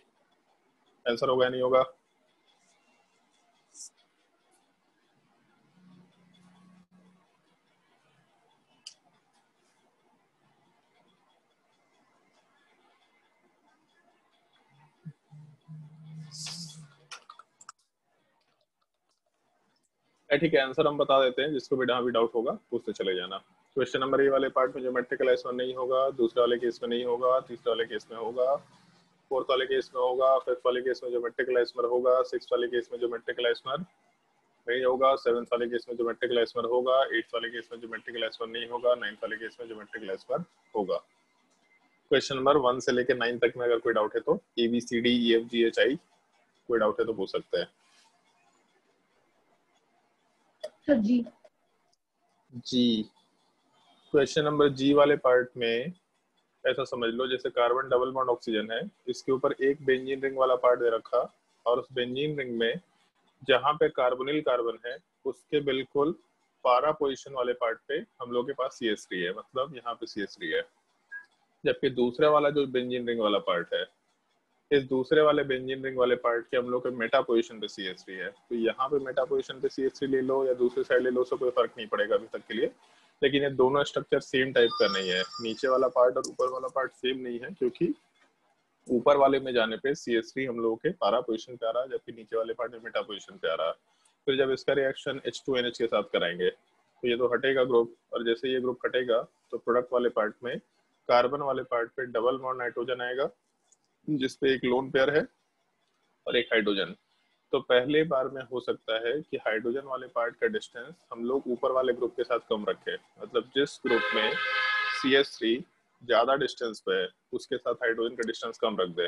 answer होगा नहीं होगा? ठीक है, आंसर हम बता देते हैं, जिसको भी जहाँ भी डाउट होगा पूछते चले जाना। क्वेश्चन नंबर ए वाले पार्ट में ज्योमेट्रिकल आइसोमर नहीं होगा, दूसरे वाले केस में नहीं होगा, तीसरे वाले केस में होगा, फोर्थ वाले केस में होगा, फिफ्थ वाले केस में ज्योमेट्रिकल आइसोमर होगा, सिक्स्थ वाले केस में ज्योमेट्रिकल आइसोमर नहीं होगा, सेवंथ वाले केस में ज्योमेट्रिकल आइसोमर होगा, एट्थ वाले केस में ज्योमेट्रिकल आइसोमर नहीं होगा, नाइन्थ वाले केस में ज्योमेट्रिकल आइसोमर होगा। क्वेश्चन नंबर 1 से लेकर 9 तक में अगर कोई डाउट है तो ABCDEFGHI कोई डाउट है तो पूछ सकते हैं। सर जी। क्वेश्चन नंबर जी वाले पार्ट में ऐसा समझ लो जैसे कार्बन डबल बॉन्ड ऑक्सीजन है, इसके ऊपर एक बेंजीन रिंग वाला पार्ट दे रखा और उस बेंजीन रिंग में जहां पे कार्बोनिल कार्बन है उसके बिल्कुल पारा पोजीशन वाले पार्ट पे हम लोग के पास CH3 है, मतलब यहाँ पे CH3 है। जबकि दूसरे वाला जो बेंजीन रिंग वाला पार्ट है, इस दूसरे वाले बेंजीन रिंग वाले पार्ट के हम लोग के मेटा पोजीशन पे CH3 है। तो यहाँ पे मेटा पोजीशन पे CH3 ले लो या दूसरी साइड ले लो, उससे कोई फर्क नहीं पड़ेगा अभी तक के लिए। लेकिन ये दोनों स्ट्रक्चर सेम टाइप का नहीं है, नीचे वाला पार्ट और ऊपर वाला पार्ट सेम नहीं है, क्योंकि ऊपर वाले में जाने पे CH3 हम लोगों के पारा पोजीशन पे आ रहा है, जबकि नीचे वाले पार्ट में मेटा पोजीशन पे आ रहा है। फिर जब इसका रिएक्शन H2NH के साथ कराएंगे तो ये तो हटेगा ग्रुप, और जैसे ये ग्रुप हटेगा तो प्रोडक्ट वाले पार्ट में कार्बन वाले पार्ट पे डबल बॉन्ड नाइट्रोजन आएगा, जिसपे एक लोन पेयर है और एक हाइड्रोजन। तो पहले बार में हो सकता है कि हाइड्रोजन वाले पार्ट का डिस्टेंस हम लोग ऊपर वाले ग्रुप के साथ कम रखें, मतलब जिस ग्रुप में CH3 ज्यादा डिस्टेंस पे है उसके साथ हाइड्रोजन का डिस्टेंस कम रख दे,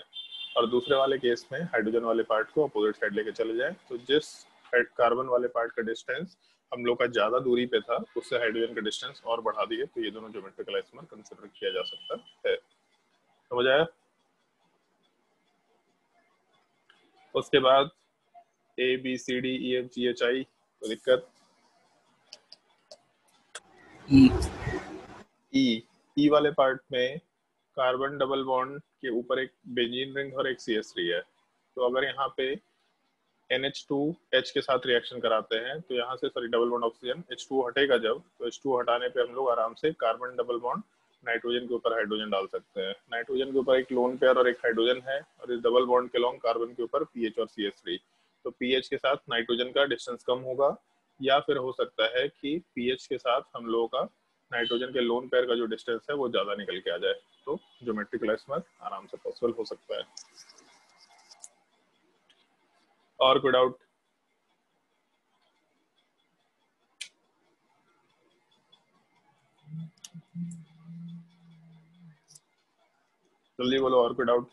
और दूसरे वाले केस में हाइड्रोजन वाले पार्ट को अपोजिट साइड लेके चले जाए। तो जिस कार्बन वाले पार्ट का डिस्टेंस हम लोग का ज्यादा दूरी पे था उससे हाइड्रोजन का डिस्टेंस और बढ़ा दिए, तो ये दोनों ज्योमेट्रिकल आइसोमर कंसिडर किया जा सकता है। समझ आया? उसके बाद ABCDEFGHI कोई दिक्कत? ई वाले पार्ट में कार्बन डबल बॉन्ड के ऊपर एक बेंजीन रिंग और एक CH3 है। तो अगर यहाँ पे NH2H के साथ रिएक्शन कराते हैं तो यहाँ से sorry double bond oxygen H2 हटेगा, जब तो H2 हटाने पे हम लोग आराम से कार्बन डबल बॉन्ड नाइट्रोजन के ऊपर हाइड्रोजन डाल सकते हैं। नाइट्रोजन के ऊपर एक लोन पेयर और एक हाइड्रोजन है, और इस डबल बॉन्ड के लॉन्ग कार्बन के ऊपर PH और CH3। तो PH के साथ नाइट्रोजन का डिस्टेंस कम होगा, या फिर हो सकता है कि PH के साथ हम लोगों का नाइट्रोजन के लोन पेयर का जो डिस्टेंस है वो ज्यादा निकल के आ जाए, तो ज्योमेट्रिकल आइसोमर आराम से पॉसिबल हो सकता है। और कोई डाउट? जल्दी बोलो, और कोई डाउट?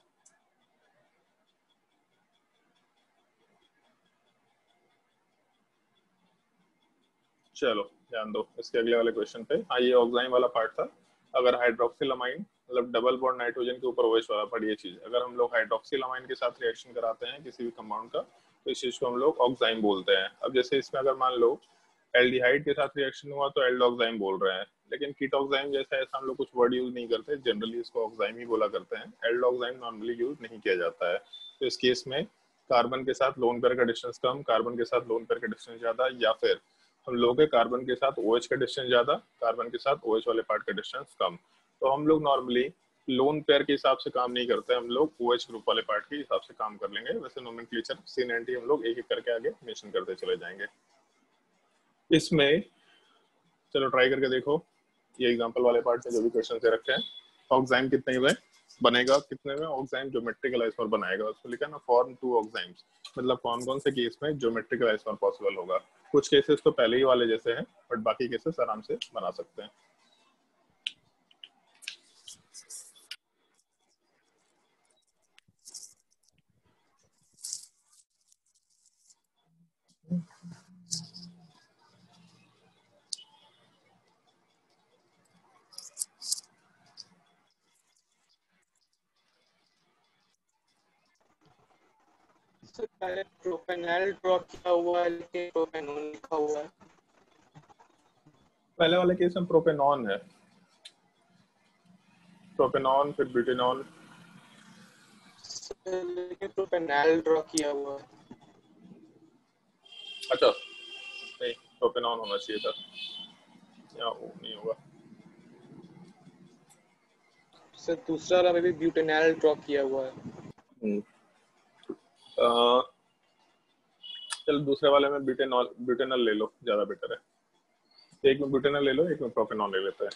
चलो ध्यान दो इसके अगले वाले क्वेश्चन पे। हाँ, ये ऑक्साइम वाला पार्ट था। अगर हाइड्रोक्सिलामाइन मतलब डबल बॉन्ड नाइट्रोजन के ऊपर OH वाला पार्ट, ये चीज अगर हम लोग हाइड्रोक्सिलामाइन के साथ रिएक्शन कराते हैं किसी भी कंपाउंड का, तो इस चीज को हम लोग ऑक्साइम बोलते हैं। अब जैसे इसमें अगर मान लो एल्डिहाइड के साथ रिएक्शन हुआ तो एल्डोक्साइम बोल रहे हैं, लेकिन कीटोक्साइम जैसा ऐसा हम लोग कुछ वर्ड यूज नहीं करते, जनरली इसको ऑक्साइम ही बोला करते हैं। एल्डोक्साइम नॉर्मली यूज नहीं किया जाता है। तो इस केस में कार्बन के साथ लोन पेयर का डिस्टेंस कम, कार्बन के साथ लोन पेयर का डिस्टेंस ज्यादा, या फिर हम लोग के कार्बन के साथ OH का डिस्टेंस ज्यादा, कार्बन के साथ OH वाले पार्ट का डिस्टेंस कम। तो हम लोग नॉर्मली लोन पेयर के हिसाब से काम नहीं करते, हम लोग OH ग्रुप वाले पार्ट के हिसाब से काम कर लेंगे। वैसे नोमेनक्लेचर सीन एंटी हम लोग एक एक करके आगे मेंशन करते चले जाएंगे। इसमें चलो ट्राई करके देखो, ये एग्जांपल वाले पार्ट में जो भी क्वेश्चन दे रखे हैं, ऑक्साइम कितने में बनेगा, कितने में ऑक्साइम ज्योमेट्रिकल आइसोमर बनाएगा, उसको लिखा ना फॉर्म 2 ऑक्साइम्स, मतलब कौन कौन से केस में ज्योमेट्रिकल आइसोमर पॉसिबल होगा। कुछ केसेस तो पहले ही वाले जैसे हैं, बट बाकी केसेस आराम से बना सकते हैं। सर पहले प्रोपेनॉल ड्रॉ किया हुआ है लेकिन प्रोपेनॉन लिखा हुआ है। पहले वाले केस में प्रोपेनॉन है, प्रोपेनॉन फिर ब्यूटेनॉल। सर लेकिन प्रोपेनॉल ड्रॉ किया हुआ है। अच्छा नहीं, प्रोपेनॉन होना चाहिए था, या वो नहीं होगा। सर दूसरा वाला में भी ब्यूटेनॉल ड्रॉ किया हुआ है। चलो दूसरे वाले में ब्यूटेनॉल ले लो, ज्यादा बेटर है। एक में ब्यूटेनॉल ले लो, एक में प्रोपेनॉल ले लेते हैं।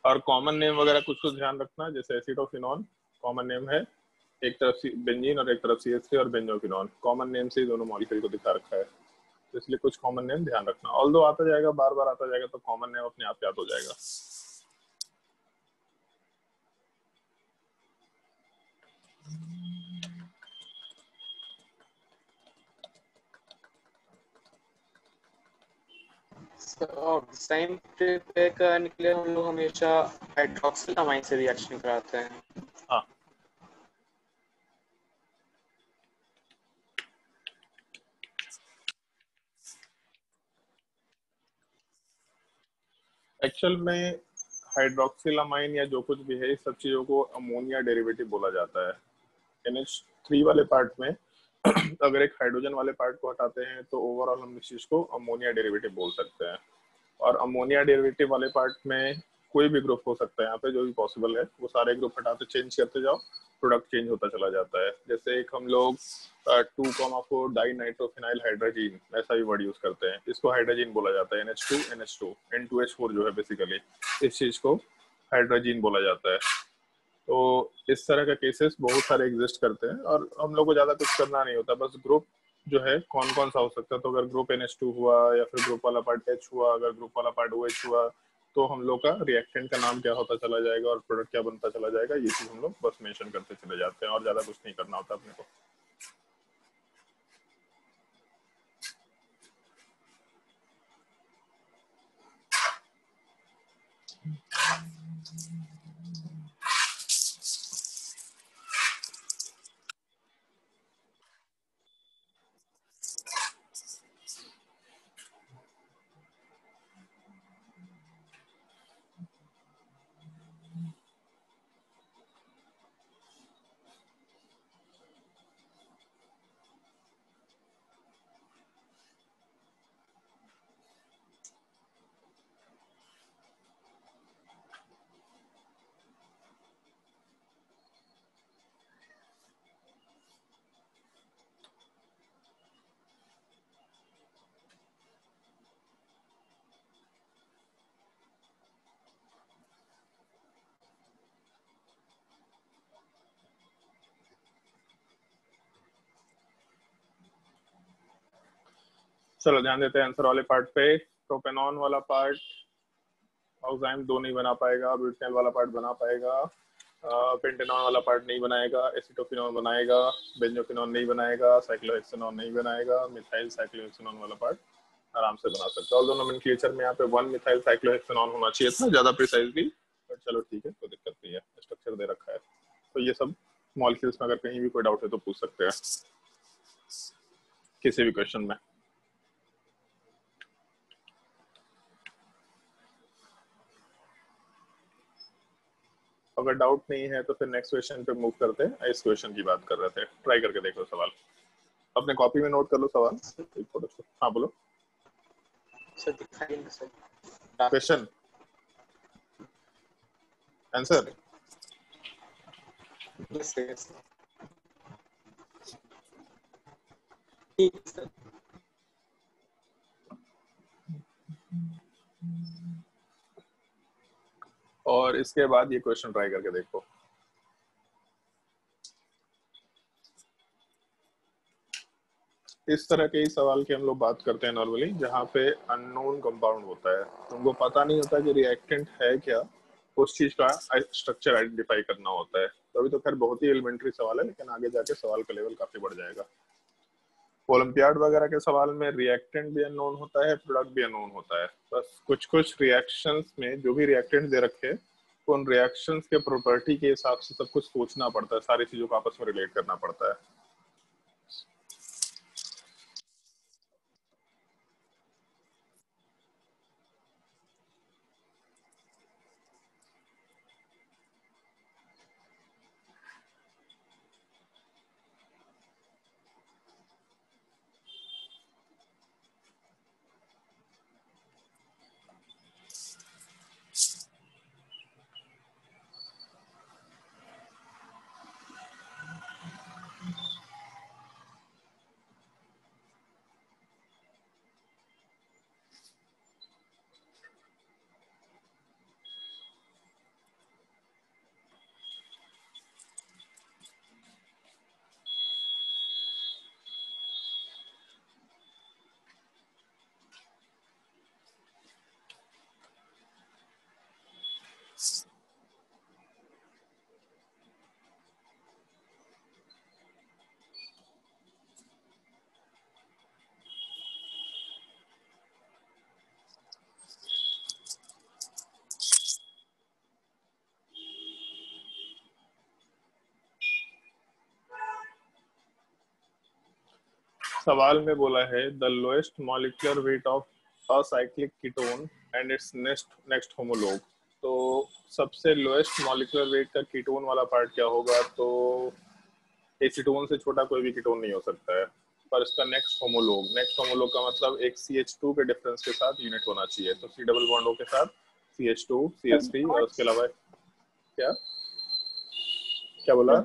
और कॉमन नेम वगैरह कुछ कुछ ध्यान रखना, जैसे एसिटोफिनॉन कॉमन नेम है, एक तरफ बेंजीन और एक तरफ CH3 और बेंजोफिनॉन कॉमन नेम से ही दोनों मॉलिक्यूल को दिखा रखा है, तो इसलिए कुछ कॉमन नेम ध्यान रखना। ऑल्दो आता जाएगा, बार बार आता जाएगा, तो कॉमन नेम अपने आप याद हो जाएगा। टाइम प्रिपेयर करने के लिए हम लोग हमेशा हाइड्रोक्सिलामाइन से रिएक्शन कराते हैं। हाँ, एक्चुअल में हाइड्रोक्सिलामाइन या जो कुछ भी है, इस सब चीजों को अमोनिया डेरिवेटिव बोला जाता है। NH3 वाले पार्ट में अगर एक हाइड्रोजन वाले पार्ट को हटाते हैं तो ओवरऑल हम इस चीज को अमोनिया डेरिवेटिव बोल सकते हैं। और अमोनिया डेरिवेटिव वाले पार्ट में कोई भी ग्रुप हो सकता है, यहाँ पे जो भी पॉसिबल है वो सारे ग्रुप हटाते चेंज करते जाओ, प्रोडक्ट चेंज होता चला जाता है। जैसे एक हम लोग 2,4 डाई नाइट्रोफिनाइल हाइड्रोजीन ऐसा भी वर्ड यूज करते हैं, इसको हाइड्रोजीन बोला जाता है। NH2 N2H4 जो है बेसिकली, इस चीज को हाइड्रोजीन बोला जाता है। तो इस तरह का केसेस बहुत सारे एग्जिस्ट करते हैं और हम लोग को ज्यादा कुछ करना नहीं होता, बस ग्रुप जो है कौन कौन सा हो सकता है। तो अगर ग्रुप NH2 हुआ या फिर ग्रुप वाला पार्ट H हुआ, अगर ग्रुप वाला पार्ट OH हुआ, तो हम लोग का रिएक्टेंट का नाम क्या होता चला जाएगा और प्रोडक्ट क्या बनता चला जाएगा, ये चीज हम लोग बस मेंशन करते चले जाते हैं और ज्यादा कुछ नहीं करना होता अपने को। चलो ध्यान देते हैं आंसर वाले पार्ट पे। प्रोपेनॉन वाला पार्ट ऑक्साइम 2 नहीं बना पाएगा, ब्यूटेनॉल वाला पार्ट बना पाएगा, पेंटेनॉन वाला पार्ट नहीं बनाएगा, एसिटोफिनॉन बनाएगा, बेंजोफिनॉन नहीं बनाएगा, साइक्लोहेक्सेनॉन नहीं बनाएगा, मिथाइल साइक्लोहेक्सेनॉन वाला पार्ट आराम से बना सकता है। और दोनों नोमेनक्लेचर में यहाँ पे 1 मिथाइल साइक्लोहेक्सेनॉन होना चाहिए था ज्यादा प्रिसाइजली, बट चलो ठीक है, कोई दिक्कत नहीं है, स्ट्रक्चर दे रखा है। तो ये सब मॉलिक्यूल्स में अगर कहीं भी कोई डाउट है तो पूछ सकते हैं किसी भी क्वेश्चन में। अगर डाउट नहीं है तो फिर नेक्स्ट क्वेश्चन पे मूव करते हैं। इस क्वेश्चन की बात कर रहे थे, ट्राई करके देखो सवाल, अपने कॉपी में नोट कर लो सवाल एक फोटो से। हाँ बोलो सर दिखाइए sir question answer. Yes yes ठीक सर। और इसके बाद ये क्वेश्चन ट्राई करके देखो। इस तरह के ही सवाल की हम लोग बात करते हैं नॉर्मली, जहाँ पे अननोन कंपाउंड होता है, तुमको पता नहीं होता कि रिएक्टेंट है क्या, उस चीज का स्ट्रक्चर आइडेंटिफाई करना होता है। तो अभी तो खैर बहुत ही एलिमेंट्री सवाल है, लेकिन आगे जाके सवाल का लेवल काफी बढ़ जाएगा। ओलंपियाड वगैरह के सवाल में रिएक्टेंट भी अननोन होता है, प्रोडक्ट भी अननोन होता है। बस कुछ कुछ रिएक्शंस में जो भी रिएक्टेंट दे रखे हैं, तो उन रिएक्शंस के प्रॉपर्टी के हिसाब से सब कुछ सोचना पड़ता है, सारी चीजों को आपस में रिलेट करना पड़ता है। सवाल में बोला है the lowest molecular weight of a cyclic ketone and it's next homologue. तो सबसे लोएस्ट मॉलिक्यूलर वेट का कीटोन वाला पार्ट क्या होगा? तो एसीटोन से छोटा कोई भी कीटोन नहीं हो सकता है, पर इसका नेक्स्ट होमोलोग का मतलब एक CH2 के डिफरेंस के साथ यूनिट होना चाहिए। तो C डबल बॉन्ड O के साथ CH2 CH3 और उसके अलावा क्या क्या बोला?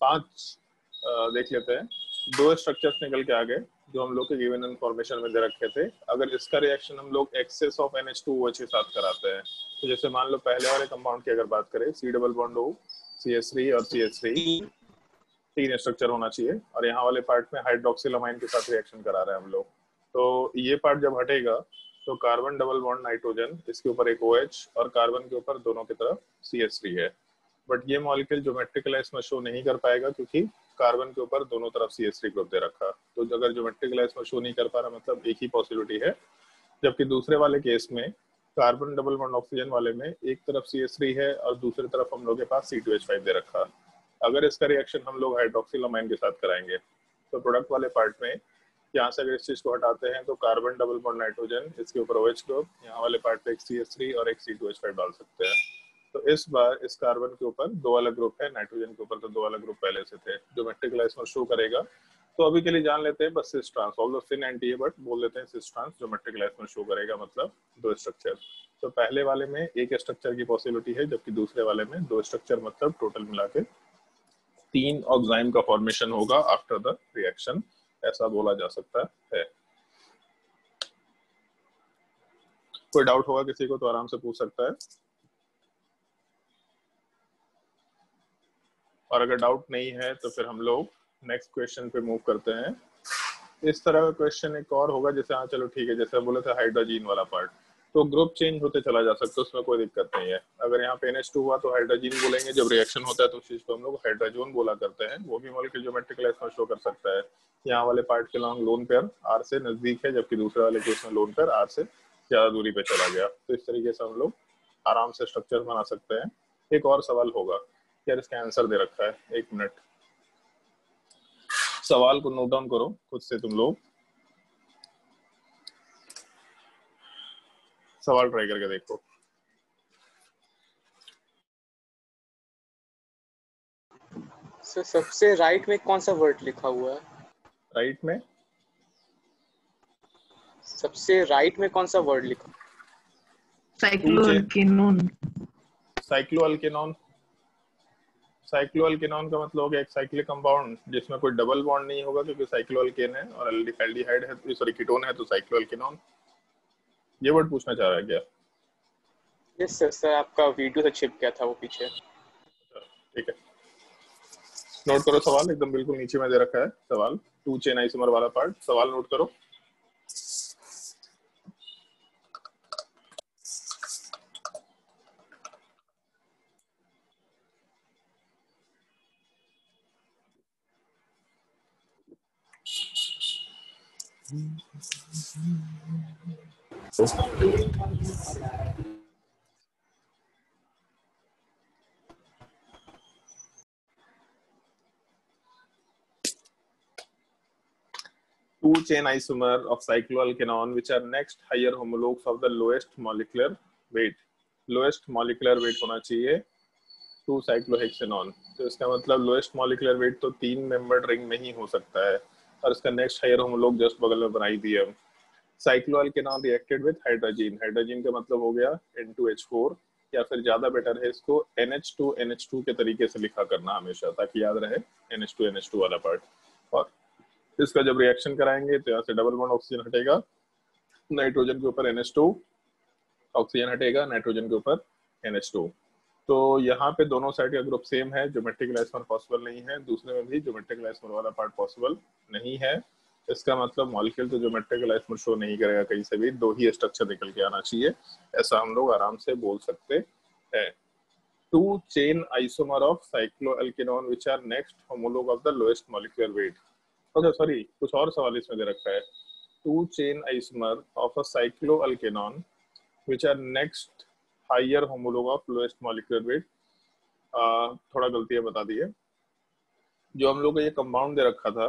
पांच देख लेते हैं। दो स्ट्रक्चर्स निकल के आ गए जो हम लोग के गिवन इन्फॉर्मेशन में दे रखे थे। अगर इसका रिएक्शन हम लोग एक्सेस ऑफ NH2OH के साथ कराते हैं, तो जैसे मान लो पहले वाले कंपाउंड की अगर बात करें, C double bond O CH3 और CH3 तीन स्ट्रक्चर होना चाहिए, और यहाँ वाले पार्ट में हाइड्रोक्सिलमाइन के साथ रिएक्शन करा रहे हैं हम लोग। तो ये पार्ट जब हटेगा तो कार्बन डबल बॉन्ड नाइट्रोजन, इसके ऊपर एक OH और कार्बन के ऊपर दोनों की तरफ CH3 है। बट ये मॉलिक्यूल ज्योमेट्रिकल में शो नहीं कर पाएगा क्योंकि कार्बन के ऊपर दोनों तरफ CH3 ग्रुप दे रखा। तो अगर ज्योमेट्रिकल में शो नहीं कर पा रहा, मतलब एक ही पॉसिबिलिटी है। जबकि दूसरे वाले केस में कार्बन डबल बॉन्ड ऑक्सीजन वाले में एक तरफ CH3 है और दूसरी तरफ हम लोग के पास C2H5 दे रखा। अगर इसका रिएक्शन हम लोग हाइड्रोक्सिलमाइन के साथ कराएंगे तो प्रोडक्ट वाले पार्ट में यहाँ से अगर इस चीज को हटाते हैं तो कार्बन डबल बॉन्ड नाइट्रोजन, इसके ऊपर OH ग्रुप, यहाँ वाले पार्ट पे एक CH3 और एक C2H5 डाल सकते हैं। तो इस बार इस कार्बन के ऊपर दो अलग ग्रुप है, नाइट्रोजन के ऊपर तो दो अलग ग्रुप पहले से थे। ज्योमेट्रिकल इसमें शो करेगा। तो अभी के लिए जान लेते हैं बस सिस ट्रांस, ऑल्दो सिन एंटी है बट बोल लेते हैं सिस ट्रांस ज्योमेट्रिकल इसमें शो करेगा, मतलब दो स्ट्रक्चर। तो पहले वाले में एक स्ट्रक्चर की पॉसिबिलिटी है, जबकि दूसरे वाले में दो स्ट्रक्चर, मतलब टोटल मिला के 3 ऑक्साइम का फॉर्मेशन होगा आफ्टर द रिएक्शन, ऐसा बोला जा सकता है। कोई डाउट होगा किसी को तो आराम से पूछ सकता है, और अगर डाउट नहीं है तो फिर हम लोग नेक्स्ट क्वेश्चन पे मूव करते हैं। इस तरह का क्वेश्चन एक और होगा, जैसे हाँ चलो ठीक है, जैसे बोले थे हाइड्रोजीन वाला पार्ट, तो ग्रुप चेंज होते चला जा सकता है, उसमें कोई दिक्कत नहीं है। अगर यहाँ पे NH2 हुआ तो हाइड्रोजीन बोलेंगे, जब रिएक्शन होता है तो उस चीज को हम लोग हाइड्रोजोन बोला करते हैं। वो भी मॉलिक्यूल ज्योमेट्रिकल इसमें शो कर सकता है। यहाँ वाले पार्ट के लॉन्ग लोन पेयर R से नजदीक है, जबकि दूसरे वाले केस में लोन पेयर R से ज्यादा दूरी पे चला गया। तो इस तरीके से हम लोग आराम से स्ट्रक्चर बना सकते हैं। एक और सवाल होगा यार, इसका आंसर दे रखा है, एक मिनट, सवाल को नोट डाउन करो खुद से तुम लोग, सवाल ट्राई करके देखो। सर सबसे राइट में कौन सा वर्ड लिखा हुआ है? राइट में सबसे राइट में कौन सा वर्ड लिखा? साइक्लोअल्केनोन। साइक्लोअल्केनॉन। साइक्लोअल्केनॉन का मतलब हो गया एक साइक्लिक कंपाउंड जिसमें कोई डबल बॉन्ड नहीं होगा, क्योंकि साइक्लोअल्केन है और एल्डिहाइड है, सॉरी कीटोन है, तो साइक्लोअल्केनॉन। ये वर्ड पूछना चाह रहा है क्या? यस सर, सर आपका वीडियो से छिप गया था वो पीछे। ठीक है, नोट करो सवाल, एकदम बिल्कुल नीचे में दे रखा है सवाल, 2 चेन आइसोमर वाला पार्ट, सवाल नोट करो। Two chain isomer of cycloalkenon which are next higher homologues of the lowest molecular weight. Lowest molecular weight होना चाहिए 2 cyclohexanone। तो इसका मतलब lowest molecular weight तो 3 membered ring में ही हो सकता है, और इसका next higher homologue just बगल में बनाई दी है। cycloalkenon reacted with hydrogen, hydrogen का मतलब हो गया N2H4, या फिर ज्यादा बेटर है इसको NH2NH2 के तरीके से लिखा करना हमेशा, ताकि याद रहे NH2NH2 वाला पार्ट। और इसका जब रिएक्शन कराएंगे तो यहाँ से डबल बॉन्ड ऑक्सीजन हटेगा, नाइट्रोजन के ऊपर NH2, ऑक्सीजन हटेगा, नाइट्रोजन के ऊपर NH2। तो यहाँ पे दोनों साइड का ग्रुप सेम है, ज्योमेट्रिकल आइसोमर पॉसिबल नहीं है, दूसरे में भी ज्योमेट्रिकल आइसोमर वाला पार्ट पॉसिबल नहीं है। इसका मतलब मॉलिक्यूल तो ज्योमेट्रिकल आइसोमर शो नहीं करेगा कहीं से भी, दो ही स्ट्रक्चर निकल के आना चाहिए, ऐसा हम लोग आराम से बोल सकते हैं। 2 chain isomer of cycloalkenone which are next homologue of the lowest molecular weight। अच्छा सॉरी, कुछ और सवाल इसमें दे रखा है। 2 chain isomer of a cycloalkenone which are next higher homologue of lowest molecular weight। थोड़ा गलती है, बता दिए। जो हम लोग को ये कंपाउंड दे रखा था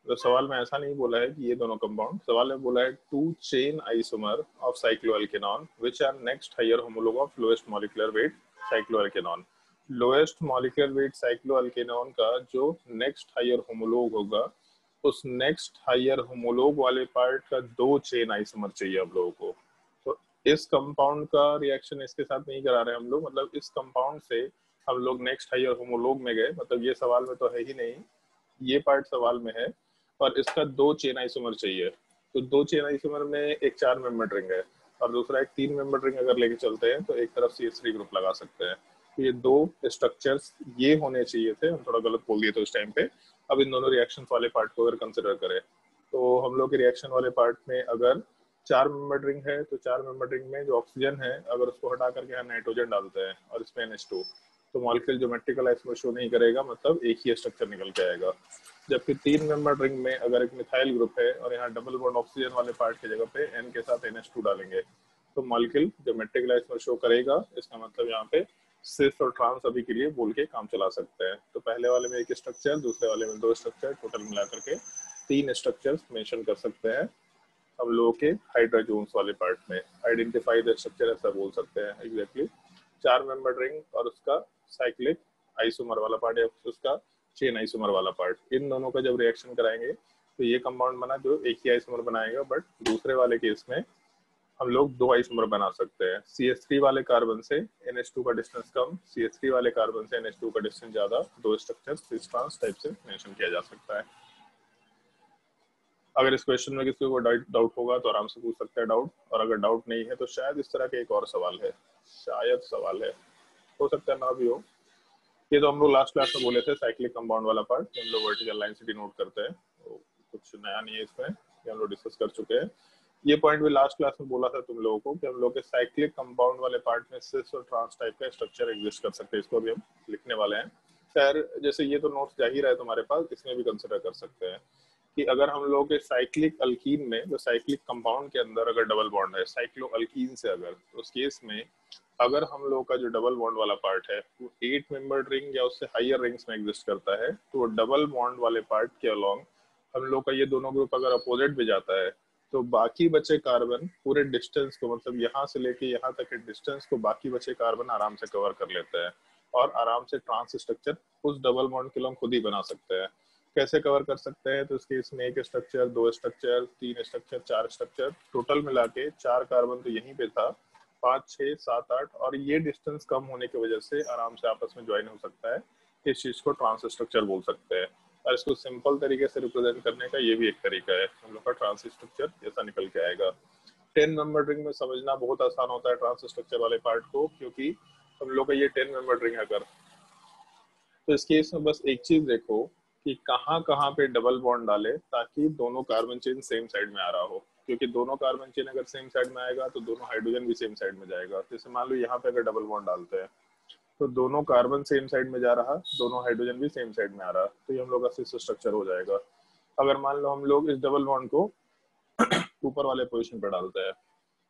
तो सवाल में ऐसा नहीं बोला है कि ये दोनों कंपाउंड, सवाल में बोला है 2 chain isomer of cycloalkenone which are next higher homologue of lowest molecular weight cycloalkenone. Lowest molecular weight cycloalkenone का जो नेक्स्ट हायर होमोलॉग होगा, उस नेक्स्ट हायर होमोलॉग वाले पार्ट का 2 चेन आइसोमर चाहिए हम लोगों को। तो इस कंपाउंड का रिएक्शन इसके साथ नहीं करा रहे हम लोग, मतलब इस कंपाउंड से हम लोग नेक्स्ट हायर होमोलॉग में गए, मतलब ये सवाल में तो है ही नहीं, ये पार्ट सवाल में है, और इसका 2 चेन आइसोमर चाहिए। तो 2 चेन आइसोमर में एक 4 मेंबर्ड रिंग है और दूसरा एक 3 मेंबर्ड रिंग अगर लेके चलते हैं तो एक तरफ CH3 ग्रुप लगा सकते हैं। तो ये 2 स्ट्रक्चर्स ये होने चाहिए थे, हम थोड़ा गलत बोल दिए थे उस टाइम पे। अब इन दोनों रिएक्शन वाले पार्ट को अगर कंसिडर करें तो हम लोग के रिएक्शन वाले पार्ट में अगर 4 मेंबर्ड रिंग है तो 4 मेंबर्ड रिंग में जो ऑक्सीजन है अगर उसको हटा करके यहाँ नाइट्रोजन डालते हैं और इसमें NH2, तो मॉलिक्यूल ज्योमेट्रिकल आइसोमर शो नहीं करेगा, मतलब एक ही स्ट्रक्चर निकल के आएगा। जबकि 3 मेंबर्ड रिंग में अगर एक मिथाइल ग्रुप है और यहाँ डबल बॉन्ड ऑक्सीजन वाले पार्ट की जगह पे N के साथ NH2 डालेंगे तो मॉलिक्यूल ज्योमेट्रिकल आइसोमर शो करेगा। इसका मतलब यहाँ पे सिस और ट्रांस अभी के लिए बोल के काम चला सकते हैं। तो पहले वाले में एक स्ट्रक्चर, दूसरे वाले में 2 स्ट्रक्चर, टोटल मिला करके 3 स्ट्रक्चर्स मेंशन कर सकते हैं हम लोगों के हाइड्रोजोन्स वाले पार्ट में। आइडेंटिफाई द स्ट्रक्चर ऐसा बोल सकते हैं एग्जैक्टली। 4 मेंबर्ड रिंग और उसका साइक्लिक आइसोमर वाला पार्ट या उसका चेन आइसोमर वाला पार्ट, इन दोनों का जब रिएक्शन कराएंगे तो ये कंपाउंड बना जो एक ही आइसोमर बनाएगा, बट दूसरे वाले केस में हम लोग 2 आइसोमर बना सकते हैं। CH3 वाले कार्बन से NH2 का डिस्टेंस कम, CH3 वाले कार्बन से NH2 का डिस्टेंस ज्यादा, 2 स्ट्रक्चर सिस ट्रांस टाइप से मेंशन किया जा सकता है। अगर इस क्वेश्चन में किसी को डाउट होगा तो आराम से पूछ सकते हैं डाउट, और अगर डाउट नहीं है तो शायद इस तरह का एक और सवाल है, शायद सवाल है, हो सकता है ना भी हो। ये तो हम लोग लास्ट क्लास में बोले थे साइक्लिक कंपाउंड वाला पार्ट, हम लोग वर्टिकल लाइन से डिनोट करते हैं, तो कुछ नया नहीं है इसमें, ये हम लोग डिस्कस कर चुके हैं। ये पॉइंट भी लास्ट क्लास में बोला था तुम लोगों को कि हम लोग के साइक्लिक कंपाउंड वाले पार्ट में सिस और ट्रांस टाइप का स्ट्रक्चर एग्जिस्ट कर सकते हैं। इसको भी हम लिखने वाले हैं। खैर जैसे ये तो नोट्स जा ही रहा है तुम्हारे पास, इसमें भी कंसिडर कर सकते हैं कि अगर हम लोग के साइक्लिक अल्कीन में जो साइक्लिक कंपाउंड के अंदर अगर डबल बॉन्ड है साइक्लो अल्कीन से, अगर तो उस केस में अगर हम लोग का जो डबल बॉन्ड वाला पार्ट है वो 8 मेंबर्ड रिंग या उससे हायर रिंग्स में एग्जिस्ट करता है, तो डबल बॉन्ड वाले पार्ट के अलोंग हम लोग का ये दोनों ग्रुप अगर अपोजिट भी जाता है तो बाकी बचे कार्बन पूरे डिस्टेंस को, मतलब यहाँ से लेके यहाँ तक के डिस्टेंस को बाकी बचे कार्बन आराम से कवर कर लेते हैं और आराम से ट्रांस स्ट्रक्चर उस डबल बॉन्ड के अलोंग खुद ही बना सकते हैं। कैसे कवर कर सकते हैं? तो इसके इसमें 1 structure, 2 structure, 3 structure, 4 structure, total मिला के 4 कार्बन तो यहीं पे था, 5, 6, 7, 8, और ये डिस्टेंस कम होने की वजह से आराम से आपस में ज्वाइन हो सकता है। इस चीज को ट्रांस स्ट्रक्चर बोल सकते हैं। और इसको सिंपल तरीके से रिप्रेजेंट करने का ये भी एक तरीका है, हम लोग का ट्रांस स्ट्रक्चर जैसा निकल के आएगा। 10 मेंबर रिंग में समझना बहुत आसान होता है ट्रांस स्ट्रक्चर वाले पार्ट को, क्योंकि हम लोग का ये 10 मेंबर रिंग अगर, तो इस केस में बस एक चीज देखो कि कहाँ कहाँ पे डबल बॉन्ड डाले ताकि दोनों कार्बन चेन सेम साइड में आ रहा हो, क्योंकि दोनों कार्बन चेन अगर सेम साइड में आएगा तो दोनों हाइड्रोजन भी सेम साइड में जाएगा। जैसे मान लो यहाँ पे अगर डबल बॉन्ड डालते हैं तो दोनों कार्बन सेम साइड में जा रहा, दोनों हाइड्रोजन भी सेम साइड में आ रहा, तो ये हम लोग का सिस स्ट्रक्चर हो जाएगा। अगर मान लो हम लोग इस डबल बॉन्ड को ऊपर वाले पोजीशन पर डालते हैं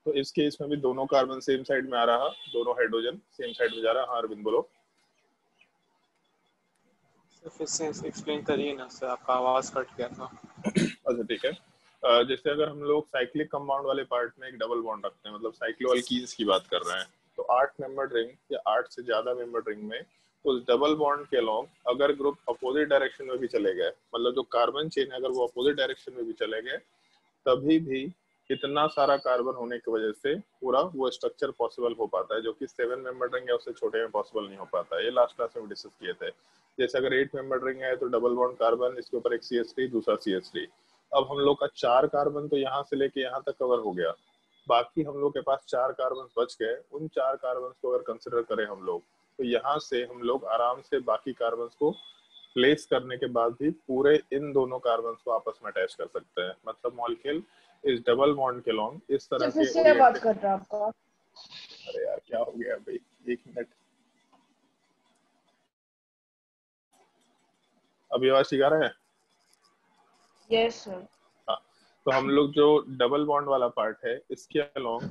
तो इस केस में भी दोनों कार्बन सेम साइड में आ रहा, दोनों हाइड्रोजन सेम साइड में जा रहा। हाँ अरविंद बोलो। फिर से एक्सप्लेन करिए ना सर, आपका आवाज कट गया था। अच्छा ठीक है। जैसे अगर हम लोग साइक्लिक कंपाउंड वाले पार्ट में एक डबल बॉन्ड रखते हैं, मतलब साइक्लोअल्कीन्स की बात कर रहे हैं, तो 8 मेंबर्ड रिंग या 8 से ज्यादा मेंबर्ड रिंग में उस डबल बॉन्ड के अलोंग अगर ग्रुप अपोजिट डायरेक्शन में भी चले गए, मतलब जो कार्बन चेन है अगर वो अपोजिट डायरेक्शन में भी चले गए, तभी भी इतना सारा कार्बन होने की वजह से पूरा वो स्ट्रक्चर पॉसिबल हो पाता है, जो कि 7 मेंबर्ड रिंग या उससे छोटे में पॉसिबल नहीं हो पाता है। ये लास्ट क्लास में डिस्कस किए थे। जैसे अगर 8 मेंबर्ड रिंग है तो डबल बॉन्ड कार्बन, इसके ऊपर एक CH3, दूसरा CH3। अब हम लोग का 4 कार्बन तो यहाँ से लेके यहाँ तक कवर हो गया, बाकी हम लोग के पास 4 कार्बन बच गए। उन 4 कार्बन को अगर कंसिडर करें हम लोग, तो यहाँ से हम लोग आराम से बाकी कार्बन को प्लेस करने के बाद भी पूरे इन दोनों कार्बन को आपस में अटैच कर सकते हैं। मतलब मॉलिक्यूल इस डबल बॉन्ड के लॉन्ग इस तरह के बात कर रहा आपका। अरे यार क्या हो गया भाई, 1 मिनट। अभी आवाज ठीक आ रहा है? Yes sir. हाँ, तो हम लोग जो डबल बॉन्ड वाला पार्ट है इसके अलोंग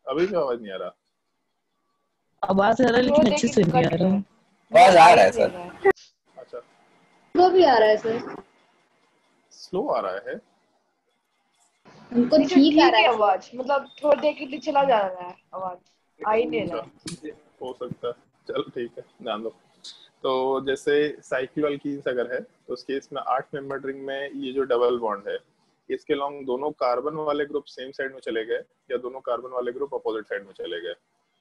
अभी भी आवाज नहीं आ रहा। आवाज आ रहा है लेकिन अच्छे से नहीं आ रहा। आवाज आ रहा है सर। अच्छा वो भी आ रहा है सर, स्लो आ रहा है। हमको नहीं सर, ठीक आ ठीक रहा है है। आवाज, मतलब थोड़ी देर के लिए चला जा रहा है, आवाज आ ही नहीं रहा अच्छा, है। हो सकता है। चलो ठीक है, ध्यान दो। तो जैसे साइक्लोअल्कीन्स अगर है तो उस केस में 8 मेंबर रिंग में ये जो डबल बॉन्ड है, इसके लॉन्ग दोनों कार्बन वाले ग्रुप सेम साइड में चले गए या दोनों कार्बन वाले ग्रुप अपोजिट साइड में चले गए।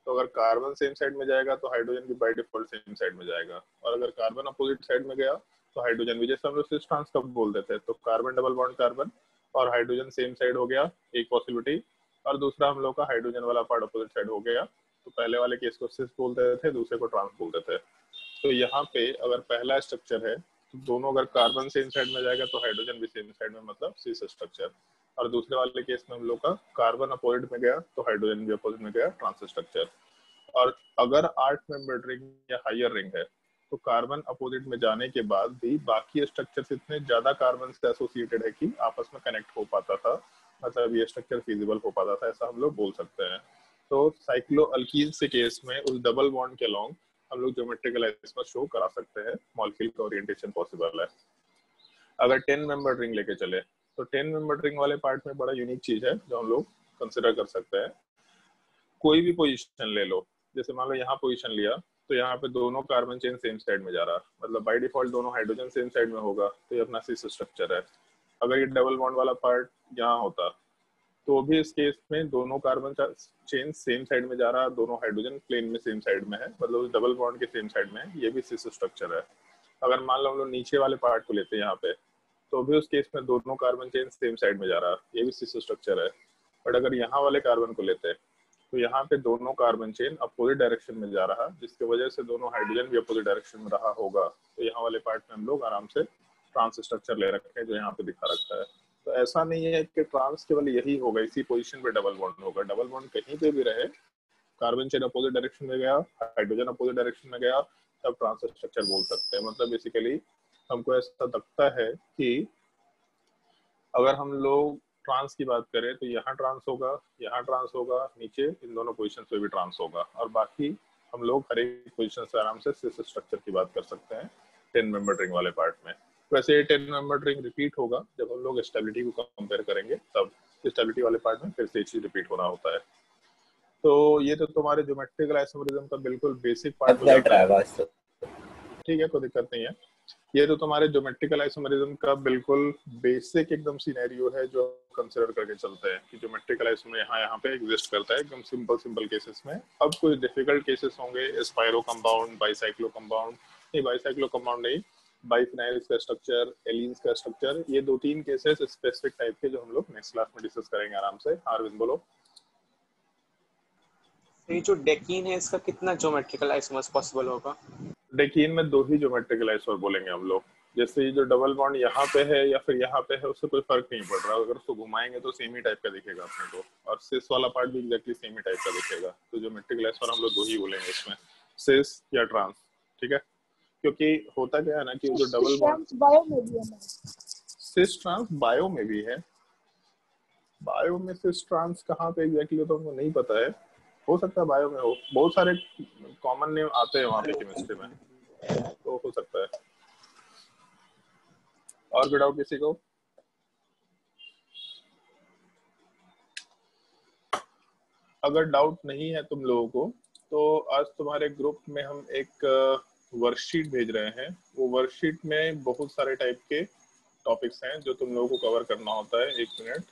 तो अगर कार्बन सेम साइड में जाएगा तो हाइड्रोजन भी बाय डिफॉल्ट सेम साइड में जाएगा, और अगर कार्बन अपोजिट साइड में गया तो हाइड्रोजन भी, जैसे हम लोग सिस ट्रांस कब बोल देते हैं, तो कार्बन डबल बॉन्ड कार्बन और हाइड्रोजन सेम साइड हो गया, एक पॉसिबिलिटी। और दूसरा हम लोग का हाइड्रोजन वाला पार्ट अपोजिट साइड हो गया। तो पहले वाले केस को सिस बोलते थे, दूसरे को ट्रांस बोलते थे। तो यहाँ पे अगर पहला स्ट्रक्चर है तो दोनों अगर कार्बन सेम साइड में जाएगा तो हाइड्रोजन भी सेम साइड में, मतलब सिस स्ट्रक्चर। और दूसरे वाले केस में हम लोग का कार्बन अपोजिट में गया तो हाइड्रोजन भी अपोजिट में गया, ट्रांस स्ट्रक्चर। और अगर 8 मेंबर्ड रिंग या हायर रिंग है तो कार्बन अपोजिट में जाने के बाद भी बाकी स्ट्रक्चर इतने ज्यादा कार्बन से एसोसिएटेड है कि आपस में कनेक्ट हो पाता था, मतलब ये स्ट्रक्चर फिजिबल हो पाता था, ऐसा हम लोग बोल सकते हैं। तो साइक्लोअल्कीन्स के केस में उस डबल बॉन्ड के अलोंग हम लोग ज्योमेट्रिकल आइसोमर शो करा सकते हैं, मॉलिक्यूल का ओरिएंटेशन पॉसिबल है। अगर 10 मेंबर रिंग लेके चले तो 10 मेंबर रिंग वाले पार्ट में बड़ा यूनिक चीज है जो हम लोग कंसिडर कर सकते हैं। कोई भी पोजीशन ले लो, जैसे मान लो यहाँ पोजीशन लिया तो यहाँ पे दोनों कार्बन चेन सेम साइड में जा रहा है, मतलब बाय डिफॉल्ट दोनों हाइड्रोजन सेम साइड में होगा, तो ये अपना सिस स्ट्रक्चर है। अगर ये डबल बॉन्ड वाला पार्ट यहाँ होता तो भी इस केस में दोनों कार्बन चेन सेम साइड में जा रहा है, दोनों हाइड्रोजन प्लेन में सेम साइड में है, मतलब डबल बॉन्ड के सेम साइड में है, ये भी सिस स्ट्रक्चर है। अगर मान लो हम लोग नीचे वाले पार्ट को लेते हैं यहाँ पे, तो भी उस केस में दोनों कार्बन चेन सेम साइड में जा रहा है, ये भी सिस स्ट्रक्चर है। बट अगर यहाँ वाले कार्बन को लेते हैं तो यहाँ पे दोनों कार्बन चेन अपोजिट डायरेक्शन में जा रहा है, जिसकी वजह से दोनों हाइड्रोजन भी अपोजिट डायरेक्शन में रहा होगा। तो यहाँ वाले पार्ट में हम लोग आराम से ट्रांस स्ट्रक्चर ले रखे हैं जो यहाँ पे दिखा रखा है। तो ऐसा नहीं है कि ट्रांस केवल यही होगा, इसी पोजीशन पे डबल बॉन्ड होगा, डबल बॉन्ड कहीं पे भी रहे, कार्बन चेन अपोजिट डायरेक्शन में गया, हाइड्रोजन अपोजिट डायरेक्शन में गया, तब ट्रांस स्ट्रक्चर बोल सकते हैं। मतलब बेसिकली हमको ऐसा लगता है कि अगर हम लोग ट्रांस की बात करें तो यहाँ ट्रांस होगा, यहाँ ट्रांस होगा, नीचे इन दोनों पोजीशन पे भी ट्रांस होगा, और बाकी हम लोग हर एक पोजीशन से आराम से सिस स्ट्रक्चर की बात कर सकते हैं 10 मेंबर रिंग वाले पार्ट में। वैसे 10 मेंबर रिंग रिपीट होगा जब हम लोग स्टेबिलिटी को कंपेयर करेंगे, तब स्टेबिलिटी वाले पार्ट में फिर से चीज रिपीट होना होता है। तो ये तो तुम्हारे ज्योमेट्रिकल आइसोमेरिज्म का बिल्कुल बेसिक पार्ट हो जाता है। ठीक है, कोई दिक्कत नहीं है। ये तो तुम्हारे ज्योमेट्रिकल आइसोमेरिज्म का बिल्कुल बेसिक एकदम सिनेरियो है जो कंसीडर करके चलते हैं कि ज्योमेट्रिकल आइसोमर यहाँ पे एग्जिस्ट करता है एकदम सिंपल केसेस में। अब कुछ डिफिकल्ट केसेस होंगे, स्पाइरो कंपाउंड, बाइसाइक्लो कंपाउंड, नहीं बाइसाइक्लो कंपाउंड नहीं, बाइफिनाइल्स का स्ट्रक्चर, एलीन्स का स्ट्रक्चर, ये 2-3 केसेस स्पेसिफिक टाइप के जो हम लोग नेक्स्ट क्लास में डिस्कस करेंगे आराम से। अरविंद बोलो। ये जो डेकीन है इसका कितना ज्योमेट्रिकल आइसोमर्स पॉसिबल होगा? डेकीन में 2 ही ज्योमेट्रिकल आइसोमर बोलेंगे हम लोग। जैसे ये जो डबल बॉन्ड यहाँ पे है या फिर यहाँ पे है, उससे कोई फर्क नहीं पड़ रहा, अगर उसको घुमाएंगे तो सेम ही टाइप का दिखेगा अपने को, और सिस वाला पार्ट भी एग्जैक्टली सेम ही टाइप का दिखेगा। तो ज्योमेट्रिकल आइसोमर हम लोग 2 ही बोलेंगे इसमें, सिस या ट्रांस। ठीक है, क्योंकि होता क्या है ना कि जो डबल बॉन्ड बायो में भी है, सिस ट्रांस बायो में भी है। बायो में सिस ट्रांस कहाँ पे एग्जैक्टली तो हमको नहीं पता है, हो सकता है बायो में हो, बहुत सारे कॉमन नेम आते हैं वहाँ पे केमिस्ट्री में, तो हो सकता है। और भी डाउट किसी को? अगर डाउट नहीं है तुम लोगों को तो आज तुम्हारे ग्रुप में हम एक वर्कशीट भेज रहे हैं। वो वर्कशीट में बहुत सारे टाइप के टॉपिक्स हैं जो तुम लोगों को कवर करना होता है। 1 मिनट,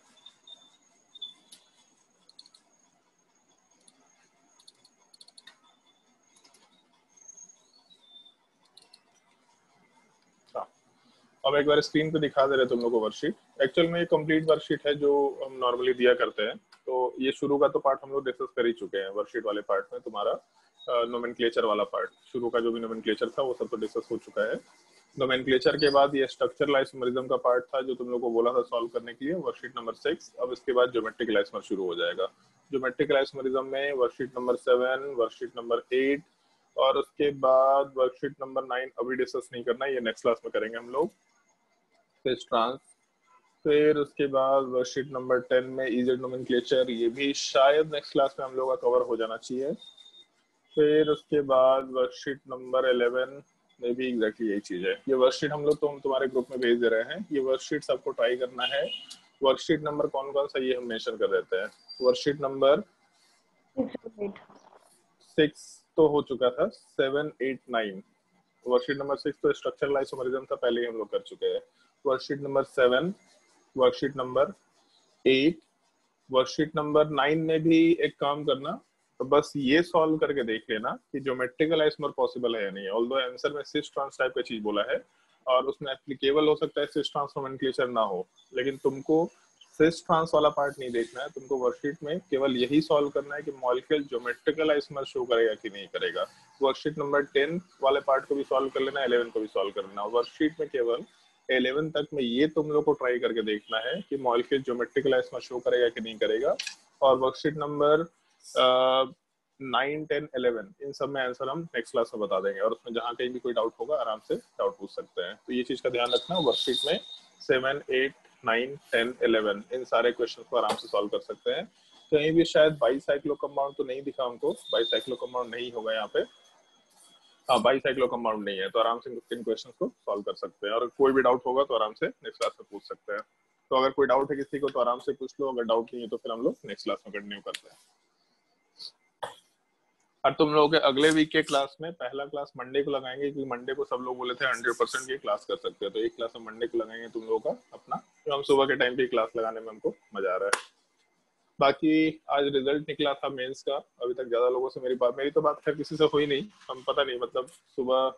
अब एक बार स्क्रीन पे दिखा दे रहे तुम लोग को वर्कशीट। एक्चुअल में ये कंप्लीट वर्कशीट है जो हम नॉर्मली दिया करते हैं। तो ये शुरू का तो पार्ट हम लोग डिस्कस कर ही चुके हैं। वर्कशीट वाले पार्ट में तुम्हारा नोमेनक्लेचर वाला पार्ट, शुरू का जो भी नोमेनक्लेचर था वो सब तो डिस्कस हो चुका है। नोमेनक्लेचर के बाद ये स्ट्रक्चरल आइसोमेरिज्म का पार्ट था जो तुम लोग को बोला था सॉल्व करने के लिए, वर्कशीट नंबर 6। अब इसके बाद ज्योमेट्रिकल आइसोमर शुरू हो जाएगा। ज्योमेट्रिकल आइसोमेरिज्म में वर्कशीट नंबर 7, वर्कशीट नंबर 8 और उसके बाद वर्कशीट नंबर 9 अभी डिस्कस नहीं करना, ये नेक्स्ट क्लास में करेंगे हम लोग। ट्रांस, फिर उसके बाद वर्कशीट नंबर 10 में इजेड नोमेनक्लेचर, ये भी शायद नेक्स्ट क्लास में हम लोग का कवर हो जाना चाहिए। फिर उसके बाद worksheet number 11 may be exactly यही चीज है। ये वर्कशीट हम लोग तुम्हारे ग्रुप में भेज दे रहे हैं। ये वर्कशीट सबको ट्राई करना है। वर्कशीट नंबर कौन कौन सा ये हम मेंशन कर देते हैं। वर्कशीट नंबर 6 तो हो चुका था, 7, 8, 9। वर्कशीट नंबर 6 तो स्ट्रक्चरल आइसोमरिज्म था, पहले ही हम लोग कर चुके हैं। Worksheet number 7, worksheet number 8, worksheet number 9 में भी एक काम करना, तो बस ये सॉल्व करके देख लेना कि ज्योमेट्रिकल आइसोमर पॉसिबल है या नहीं है। ऑल्दो आंसर में सिस ट्रांस टाइप का चीज बोला है और उसमें एप्लीकेबल हो सकता है सिस ट्रांस नोमेनक्लेचर ना हो, लेकिन तुमको सिस ट्रांस वाला पार्ट नहीं देखना है। तुमको वर्कशीट में केवल यही सॉल्व करना है कि मॉलिक्यूल ज्योमेट्रिकल आइसोमर शो करेगा कि नहीं करेगा। वर्कशीट नंबर 10 वाले पार्ट को भी सॉल्व कर लेना, 11 को भी सॉल्व कर लेना। वर्कशीट में केवल 11 तक में ये तुम लोग को ट्राई करके देखना है कि मॉलिक्यूल ज्योमेट्रिकल आइसोमर शो करेगा कि नहीं करेगा। और वर्कशीट नंबर 9, 10, 11 इन सब में आंसर हम नेक्स्ट क्लास में बता देंगे और उसमें जहाँ कहीं भी कोई डाउट होगा आराम से डाउट पूछ सकते हैं। तो ये चीज का ध्यान रखना, वर्कशीट में 7, 8, 9, 10, 11 इन सारे क्वेश्चन को आराम से सॉल्व कर सकते हैं। कहीं भी शायद बाईसाइक्लो कंपाउंड तो नहीं दिखा हमको, बाईसाइक्लो कंपाउंड नहीं होगा यहाँ पे। हाँ, बाईसाइक्लो कंपाउंड नहीं है, तो आराम से इन क्वेश्चन को सॉल्व कर सकते हैं। और कोई भी डाउट होगा तो आराम से नेक्स्ट क्लास में पूछ सकते हैं। तो अगर कोई डाउट है किसी को तो आराम से पूछ लो, अगर डाउट नहीं है तो फिर हम लोग नेक्स्ट क्लास में कंटिन्यू करते हैं। और तुम लोगों के अगले वीक के क्लास में पहला क्लास मंडे को लगाएंगे, क्योंकि मंडे को सब लोग बोले थे 100% की क्लास कर सकते हैं, तो एक क्लास हम मंडे को लगाएंगे तुम लोगों का अपना, तो हम सुबह के टाइम पे क्लास लगाने में हमको मजा आ रहा है। बाकी आज रिजल्ट निकला था मेंस का, अभी तक ज्यादा लोगों से मेरी तो बात खैर किसी से हुई नहीं। हम पता नहीं, मतलब सुबह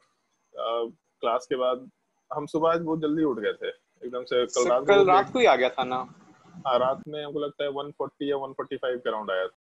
क्लास के बाद हम सुबह आज बहुत जल्दी उठ गए थे एकदम से। कल रात को ही आ गया था ना? हाँ, रात में हमको लगता है 140 या 145 के अराउंड आया था।